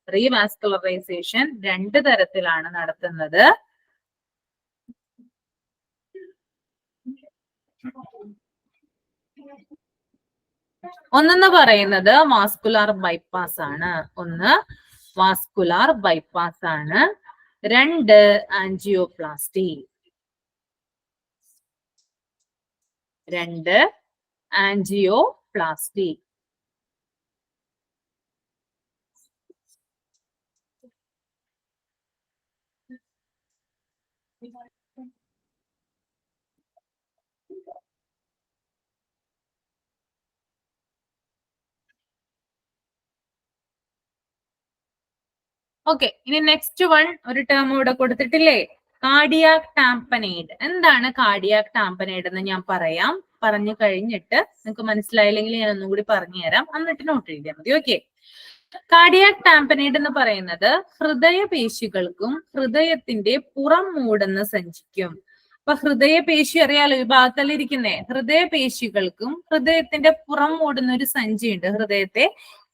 റീവാസ്കുലറൈസേഷൻ രണ്ട് തരത്തിലാണ് നടത്തുന്നത്. ഒന്നെന്ന് പറയുന്നത് വാസ്കുലാർ ബൈപ്പാസ് ആണ്. ഒന്ന് വാസ്കുലാർ ബൈപ്പാസ് ആണ്. രണ്ട് ആൻജിയോപ്ലാസ്റ്റി. രണ്ട് ആൻജിയോപ്ലാസ്റ്റി. ഓക്കെ, ഇനി നെക്സ്റ്റ് വൺ ഒരു ടേം ഇവിടെ കൊടുത്തിട്ടില്ലേ, കാർഡിയാക് ടാംപനേഡ്. എന്താണ് കാർഡിയാക് ടാംപനേഡ് എന്ന് ഞാൻ പറയാം. പറഞ്ഞു കഴിഞ്ഞിട്ട് നിങ്ങൾക്ക് മനസ്സിലായില്ലെങ്കിൽ ഞാൻ ഒന്നും കൂടി പറഞ്ഞു തരാം, എന്നിട്ട് നോട്ട് എഴുതിയാൽ മതി. ഓക്കെ, കാർഡിയാക് ടാംപനേഡ് എന്ന് പറയുന്നത് ഹൃദയപേശികൾക്കും ഹൃദയത്തിന്റെ പുറം മൂടുന്ന സഞ്ചിക്കും. അപ്പൊ ഹൃദയപേശി അറിയാലോ, ഈ ഭാഗത്തല്ല ഇരിക്കുന്നേ. ഹൃദയപേശികൾക്കും ഹൃദയത്തിന്റെ പുറം മൂടുന്ന ഒരു സഞ്ചിയുണ്ട്, ഹൃദയത്തെ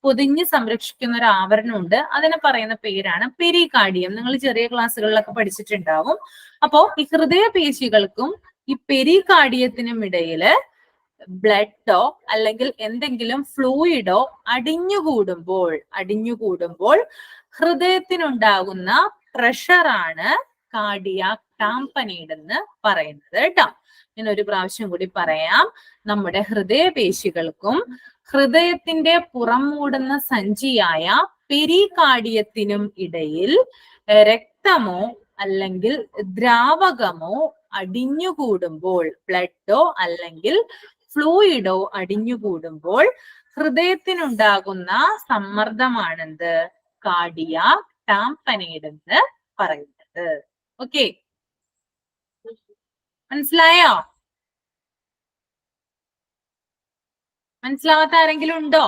പൊതിഞ്ഞ് സംരക്ഷിക്കുന്ന ഒരു ആവരണമുണ്ട്. അതിനെ പറയുന്ന പേരാണ് പെരികാർഡിയം. നിങ്ങൾ ചെറിയ ക്ലാസ്സുകളിലൊക്കെ പഠിച്ചിട്ടുണ്ടാവും. അപ്പോ ഈ ഹൃദയപേശികൾക്കും ഈ പെരികാർഡിയത്തിനും ഇടയില് ബ്ലഡോ അല്ലെങ്കിൽ എന്തെങ്കിലും ഫ്ലൂയിഡോ അടിഞ്ഞുകൂടുമ്പോൾ ഹൃദയത്തിനുണ്ടാകുന്ന പ്രഷറാണ് കാർഡിയാക് ടാംപനേഡ് എന്ന് പറയുന്നത് കേട്ടോ. ഞാൻ ഒരു പ്രാവശ്യം കൂടി പറയാം. നമ്മുടെ ഹൃദയപേശികൾക്കും ഹൃദയത്തിന്റെ പുറം മൂടുന്ന സഞ്ചിയായ പെരികാർഡിയത്തിനും ഇടയിൽ രക്തമോ അല്ലെങ്കിൽ ദ്രാവകമോ അടിഞ്ഞുകൂടുമ്പോൾ, ബ്ലഡോ അല്ലെങ്കിൽ ഫ്ലൂയിഡോ അടിഞ്ഞുകൂടുമ്പോൾ ഹൃദയത്തിനുണ്ടാകുന്ന സമ്മർദ്ദമാണെന്ത് കാർഡിയാക് ടാംപനേഡ് എന്ന് പറയുന്നത്. ഓക്കെ, മനസ്സിലായോ? മനസ്സിലാവാത്ത ആരെങ്കിലും ഉണ്ടോ?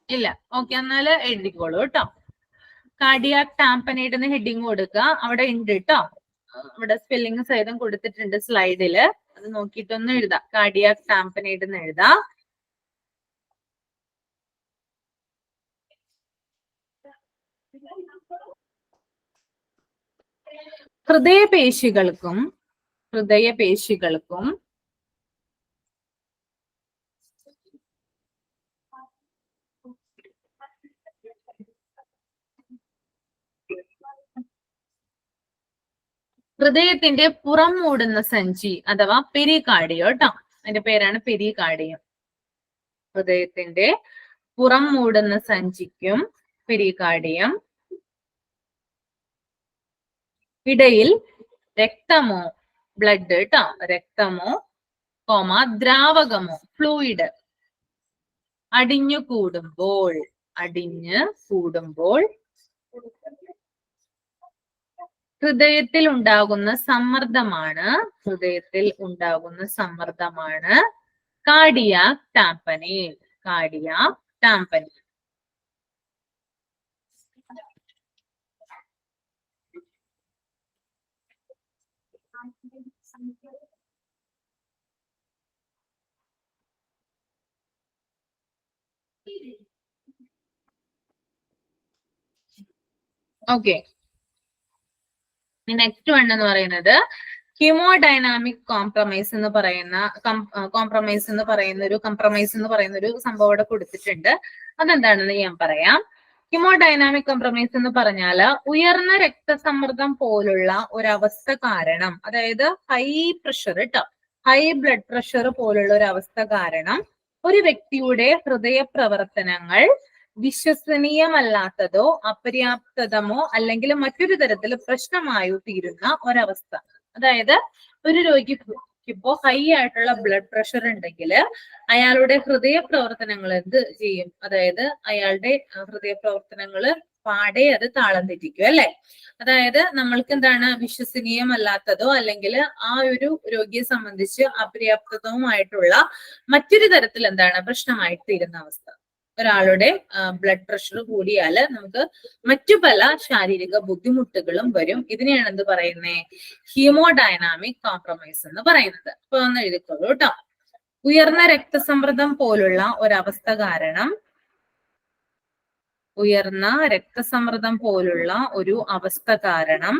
ഇല്ല. ഓക്കെ, എന്നാല് എഴുതിക്കോളൂ കേട്ടോ. കാർഡിയാക് ടാംപനേഡ് എന്ന് ഹെഡിങ് കൊടുക്കുക. അവിടെ ഉണ്ട് കേട്ടോ, ഇവിടെ സ്പെല്ലിംഗ് സഹിതം കൊടുത്തിട്ടുണ്ട് സ്ലൈഡില്. അത് നോക്കിയിട്ടൊന്ന് എഴുതാം. കാർഡിയാക് ടാംപനേഡ് എന്ന് എഴുതാം. ഹൃദയപേശികൾക്കും ഹൃദയത്തിന്റെ പുറം മൂടുന്ന സഞ്ചി അഥവാ പെരികാർഡിയം കേട്ടോ, അതിന്റെ പേരാണ് പെരികാർഡിയം. ഹൃദയത്തിന്റെ പുറം മൂടുന്ന സഞ്ചിക്കും പെരികാർഡിയം ഇടയിൽ രക്തമോ, ബ്ലഡ് കേട്ടോ, രക്തമോ ദ്രാവകമോ ഫ്ലൂയിഡ് അടിഞ്ഞു കൂടുമ്പോൾ ഹൃദയത്തിൽ ഉണ്ടാകുന്ന സമ്മർദ്ദമാണ് കാർഡിയാക് ടാംപനേഡ്. ഓക്കെ, നെക്സ്റ്റ് വൺ എന്ന് പറയുന്നത് ഹീമോഡൈനാമിക് കോംപ്രമൈസ് എന്ന് പറയുന്ന ഒരു സംഭവം ഇവിടെ കൊടുത്തിട്ടുണ്ട്. അതെന്താണെന്ന് ഞാൻ പറയാം. ഹീമോഡൈനാമിക് കോംപ്രമൈസ് എന്ന് പറഞ്ഞാല് ഉയർന്ന രക്തസമ്മർദ്ദം പോലുള്ള ഒരവസ്ഥ കാരണം, അതായത് ഹൈ ബ്ലഡ് പ്രഷർ പോലുള്ള ഒരു അവസ്ഥ കാരണം ഒരു വ്യക്തിയുടെ ഹൃദയ പ്രവർത്തനങ്ങൾ വിശ്വസനീയമല്ലാത്തതോ അപര്യാപ്തതമോ അല്ലെങ്കിൽ മറ്റൊരു തരത്തിൽ പ്രശ്നമായോ തീരുന്ന ഒരവസ്ഥ. അതായത് ഒരു രോഗിക്ക് ഇപ്പോ ഹൈ ആയിട്ടുള്ള ബ്ലഡ് പ്രഷർ ഉണ്ടെങ്കിൽ അയാളുടെ ഹൃദയ പ്രവർത്തനങ്ങൾ എന്ത് ചെയ്യും? അതായത് അയാളുടെ ഹൃദയ പ്രവർത്തനങ്ങള് പാടെ അത് താളം തെറ്റിക്കും അല്ലെ. അതായത് നമ്മൾക്ക് എന്താണ് വിശ്വസനീയമല്ലാത്തതോ അല്ലെങ്കിൽ ആ ഒരു രോഗിയെ സംബന്ധിച്ച് അപര്യാപ്തവുമായിട്ടുള്ള മറ്റൊരു തരത്തിൽ എന്താണ് പ്രശ്നമായിട്ട് തീരുന്ന അവസ്ഥ. ഒരാളുടെ ബ്ലഡ് പ്രഷർ കൂടിയാല് നമുക്ക് മറ്റു പല ശാരീരിക ബുദ്ധിമുട്ടുകളും വരും. ഇതിനെയാണ് എന്ത് പറയുന്നത്? ഹീമോഡൈനാമിക് കോംപ്രമൈസ് എന്ന് പറയുന്നത്. അപ്പൊ ഒന്ന് എഴുതിക്കോളൂ കേട്ടോ. ഉയർന്ന രക്തസമ്മർദ്ദം പോലുള്ള ഒരവസ്ഥ കാരണം ഉയർന്ന രക്തസമ്മർദ്ദം പോലുള്ള ഒരു അവസ്ഥ കാരണം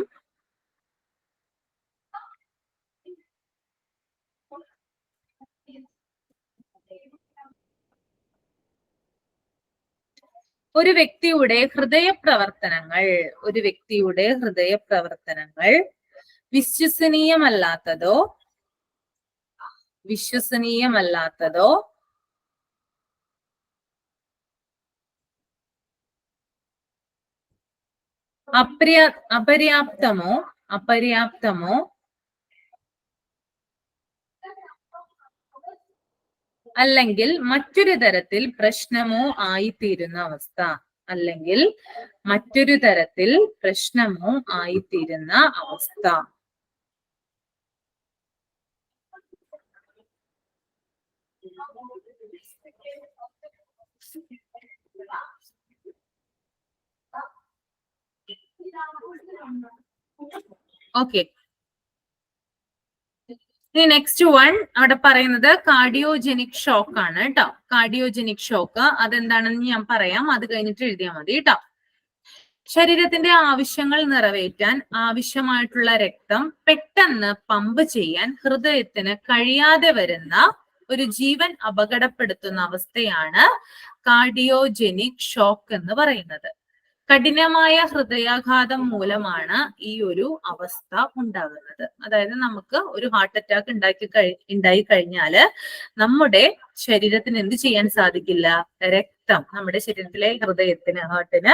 ഒരു വ്യക്തിയുടെ ഹൃദയ പ്രവർത്തനങ്ങൾ വിശ്വസനീയമല്ലാത്തതോ അപര്യാപ്തമോ അല്ലെങ്കിൽ മറ്റൊരു തരത്തിൽ പ്രശ്നമോ ആയിത്തീരുന്ന അവസ്ഥ. ഓക്കെ, ഇനി നെക്സ്റ്റ് വൺ അവിടെ പറയുന്നത് കാർഡിയോജനിക് ഷോക്ക് ആണ് കേട്ടോ. കാർഡിയോജനിക് ഷോക്ക് അതെന്താണെന്ന് ഞാൻ പറയാം, അത് കഴിഞ്ഞിട്ട് എഴുതിയാൽ മതി കേട്ടോ. ശരീരത്തിന്റെ ആവശ്യങ്ങൾ നിറവേറ്റാൻ ആവശ്യമായിട്ടുള്ള രക്തം പെട്ടെന്ന് പമ്പ് ചെയ്യാൻ ഹൃദയത്തിന് കഴിയാതെ വരുന്ന ഒരു ജീവൻ അപകടപ്പെടുത്തുന്ന അവസ്ഥയാണ് കാർഡിയോജനിക് ഷോക്ക് എന്ന് പറയുന്നത്. കഠിനമായ ഹൃദയാഘാതം മൂലമാണ് ഈ ഒരു അവസ്ഥ ഉണ്ടാകുന്നത്. അതായത് നമുക്ക് ഒരു ഹാർട്ട് അറ്റാക്ക് ഉണ്ടായി കഴിഞ്ഞാല് നമ്മുടെ ശരീരത്തിന് എന്ത് ചെയ്യാൻ സാധിക്കില്ല? രക്തം, നമ്മുടെ ശരീരത്തിലെ ഹൃദയത്തിന്, ഹാർട്ടിന്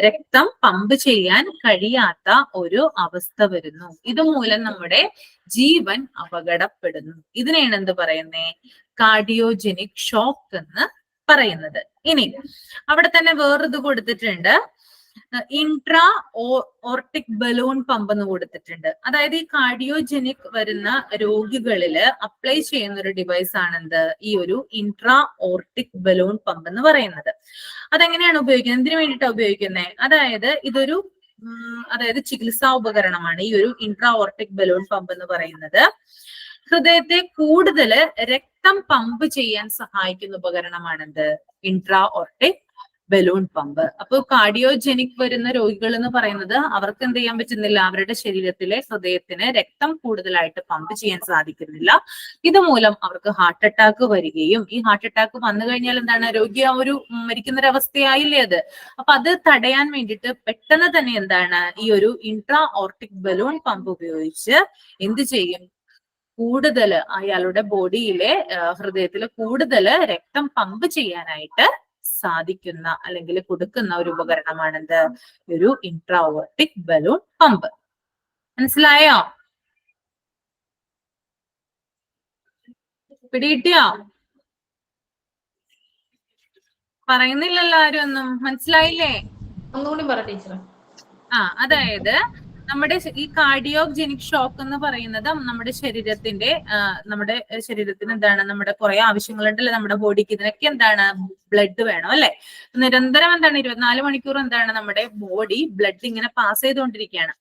രക്തം പമ്പ് ചെയ്യാൻ കഴിയാത്ത ഒരു അവസ്ഥ വരുന്നു. ഇതുമൂലം നമ്മുടെ ജീവൻ അപകടപ്പെടുന്നു. ഇതിനെയാണ് എന്ത് പറയുന്നേ? കാർഡിയോജനിക് ഷോക്ക് എന്ന് പറയുന്നത്. ഇനി അവിടെ തന്നെ വേറൊരു കൊടുത്തിട്ടുണ്ട്, ഇൻട്രാ ഓർട്ടിക് ബലൂൺ പമ്പ് എന്ന് കൊടുത്തിട്ടുണ്ട്. അതായത് ഈ കാർഡിയോജനിക് വരുന്ന രോഗികളില് അപ്ലൈ ചെയ്യുന്ന ഒരു ഡിവൈസ് ആണെന്ത്? ഈ ഒരു ഇൻട്രാ ഓർട്ടിക് ബലൂൺ പമ്പ് എന്ന് പറയുന്നത്. അതെങ്ങനെയാണ് ഉപയോഗിക്കുന്നത്? എന്തിനു വേണ്ടിയിട്ടാണ് ഉപയോഗിക്കുന്നത്? അതായത് ഇതൊരു ചികിത്സാ ഉപകരണമാണ് ഈ ഒരു ഇൻട്രാ ഓർട്ടിക് ബലൂൺ പമ്പ് എന്ന് പറയുന്നത്. ഹൃദയത്തെ കൂടുതൽ രക്തം പമ്പ് ചെയ്യാൻ സഹായിക്കുന്ന ഉപകരണമാണെന്ത്? Intra aortic balloon pump. അപ്പോൾ കാർഡിയോജനിക് വരുന്ന രോഗികൾ എന്ന് പറയുന്നത് അവർക്ക് എന്ത് ചെയ്യാൻ പറ്റുന്നില്ല? അവരുടെ ശരീരത്തിലെ ഹൃദയത്തിന് രക്തം കൂടുതലായിട്ട് പമ്പ് ചെയ്യാൻ സാധിക്കുന്നില്ല. ഇതുമൂലം അവർക്ക് ഹാർട്ട് അറ്റാക്ക് വരികയും ഈ ഹാർട്ട് അറ്റാക്ക് വന്നു കഴിഞ്ഞാൽ എന്താണ്? രോഗി ഒരു മരിക്കുന്നൊരവസ്ഥയായില്ലേ അത്. അപ്പൊ അത് തടയാൻ വേണ്ടിയിട്ട് പെട്ടെന്ന് തന്നെ എന്താണ് ഈ ഒരു ഇൻട്രാ ഓർട്ടിക് ബലൂൺ പമ്പ് ഉപയോഗിച്ച് എന്ത് ചെയ്യും? കൂടുതൽ അയാളുടെ ബോഡിയിലെ ഹൃദയത്തിൽ കൂടുതൽ രക്തം പമ്പ് ചെയ്യാനായിട്ട് സാധിക്കുന്ന അല്ലെങ്കിൽ കൊടുക്കുന്ന ഒരു ഉപകരണമാണെന്ത്? ഒരു ഇൻട്രാ ഓർട്ടിക് ബലൂൺ പമ്പ്. മനസ്സിലായോ? പിടികിട്ടിയോ? പറയുന്നില്ലല്ലോ ആരും ഒന്നും. മനസ്സിലായില്ലേ? ഒന്നുകൂടി പറ ടീച്ചർ. അതായത് നമ്മുടെ ഈ കാർഡിയോജനിക് ഷോക്ക് എന്ന് പറയുന്നത് നമ്മുടെ ശരീരത്തിന് എന്താണ്? നമ്മുടെ കുറെ ആവശ്യങ്ങളുണ്ടല്ലോ നമ്മുടെ ബോഡിക്ക്. ഇതിനൊക്കെ എന്താണ്? ബ്ലഡ് വേണം അല്ലെ. നിരന്തരം എന്താണ്? 24 മണിക്കൂർ എന്താണ്? നമ്മുടെ ബോഡി ബ്ലഡ് ഇങ്ങനെ പാസ് ചെയ്തുകൊണ്ടിരിക്കുകയാണ്.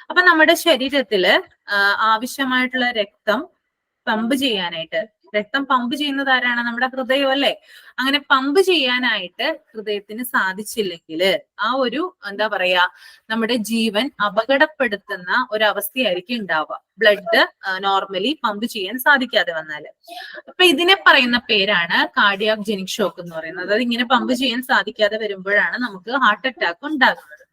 അപ്പൊ നമ്മുടെ ശരീരത്തില് ആവശ്യമായിട്ടുള്ള രക്തം പമ്പ് ചെയ്യാനായിട്ട്, രക്തം പമ്പ് ചെയ്യുന്നത് ആരാണ്? നമ്മുടെ ഹൃദയം അല്ലെ. അങ്ങനെ പമ്പ് ചെയ്യാനായിട്ട് ഹൃദയത്തിന് സാധിച്ചില്ലെങ്കിൽ ആ ഒരു എന്താ പറയാ, നമ്മുടെ ജീവൻ അപകടപ്പെടുത്തുന്ന ഒരവസ്ഥയായിരിക്കും ഉണ്ടാവുക. ബ്ലഡ് നോർമലി പമ്പ് ചെയ്യാൻ സാധിക്കാതെ വന്നാല്. അപ്പൊ ഇതിനെ പറയുന്ന പേരാണ് കാർഡിയോജനിക് ഷോക്ക് എന്ന് പറയുന്നത്. അതായത് ഇങ്ങനെ പമ്പ് ചെയ്യാൻ സാധിക്കാതെ വരുമ്പോഴാണ് നമുക്ക് ഹാർട്ട് അറ്റാക്ക് ഉണ്ടാകുന്നത്.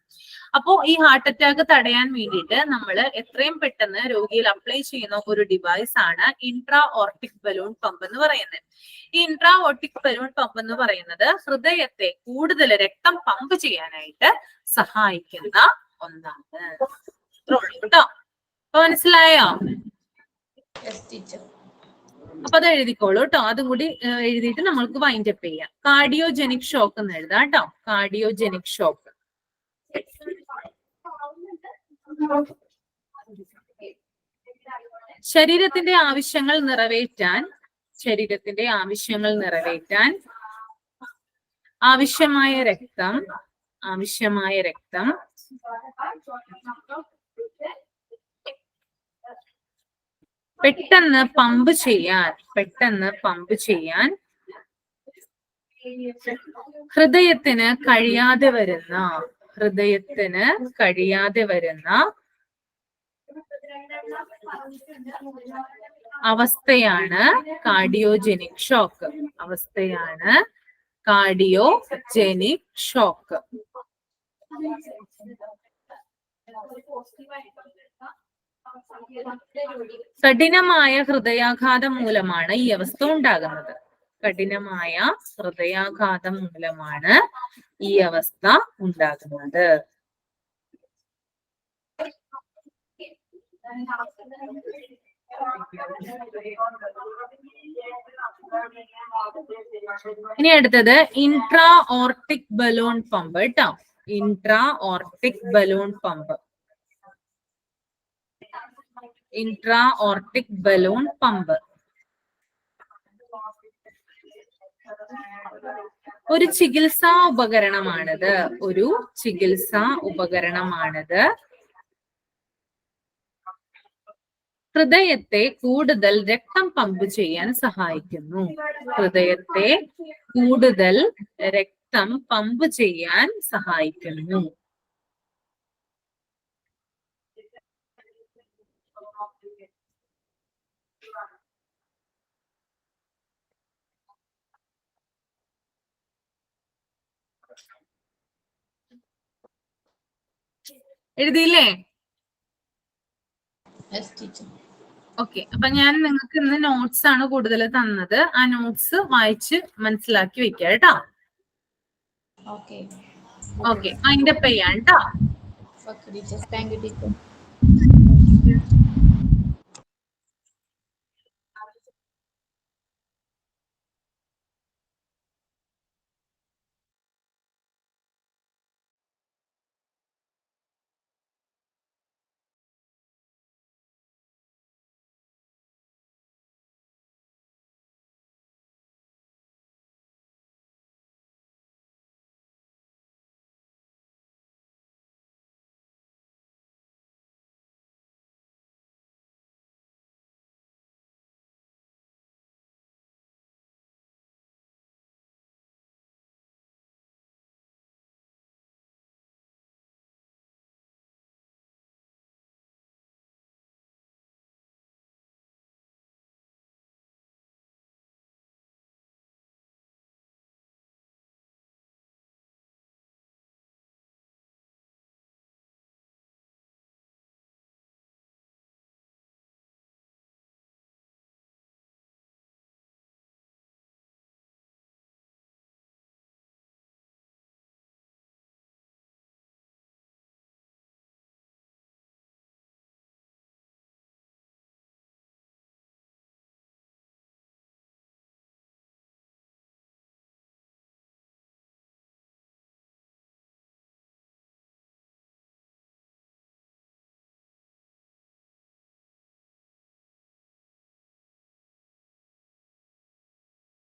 അപ്പോ ഈ ഹാർട്ട് അറ്റാക്ക് തടയാൻ വേണ്ടിയിട്ട് നമ്മൾ എത്രയും പെട്ടെന്ന് രോഗിയിൽ അപ്ലൈ ചെയ്യുന്ന ഒരു ഡിവൈസ് ആണ് ഇൻട്രാ ഓർട്ടിക് ബലൂൺ പമ്പ് എന്ന് പറയുന്നത്. ഈ ഇൻട്രാ ഓർട്ടിക് ബലൂൺ പമ്പ് എന്ന് പറയുന്നത് ഹൃദയത്തെ കൂടുതൽ രക്തം പമ്പ് ചെയ്യാനായിട്ട് സഹായിക്കുന്ന ഒന്നാണ്. കേട്ടോ, അപ്പൊ മനസ്സിലായോ? അപ്പൊ അത് എഴുതിക്കോളൂ കേട്ടോ. അതും കൂടി എഴുതിയിട്ട് നമ്മൾക്ക് വൈൻഡ് അപ്പ് ചെയ്യാം. കാർഡിയോജെനിക് ഷോക്ക് എന്ന് എഴുതാം കേട്ടോ. കാർഡിയോജെനിക് ഷോക്ക്. ശരീരത്തിന്റെ ആവശ്യങ്ങൾ നിറവേറ്റാൻ ആവശ്യമായ രക്തം പെട്ടെന്ന് പമ്പ് ചെയ്യാൻ ഹൃദയത്തിന് കഴിയാതെ വരുന്ന അവസ്ഥയാണ് കാർഡിയോജെനിക് ഷോക്ക്. കഠിനമായ ഹൃദയാഘാതം മൂലമാണ് ഈ അവസ്ഥ ഉണ്ടാകുന്നത്. ഇനി അടുത്തത് ഇൻട്രാ ഓർട്ടിക് ബലൂൺ പമ്പ് കേട്ടോ. ഇൻട്രാ ഓർട്ടിക് ബലൂൺ പമ്പ് ഒരു ചികിത്സാ ഉപകരണമാണിത്. ഹൃദയത്തെ കൂടുതൽ രക്തം പമ്പ് ചെയ്യാൻ സഹായിക്കുന്നു. എഴുതിയില്ലേ? ഓക്കെ, അപ്പൊ ഞാൻ നിങ്ങൾക്ക് ഇന്ന് നോട്ട്സ് ആണ് കൂടുതൽ തന്നത്. ആ നോട്ട്സ് വായിച്ച് മനസ്സിലാക്കി വെക്കാം കേട്ടോ. ഓക്കെ, അതിന്റെ ചെയ്യാം കേട്ടോ. Thank you teacher.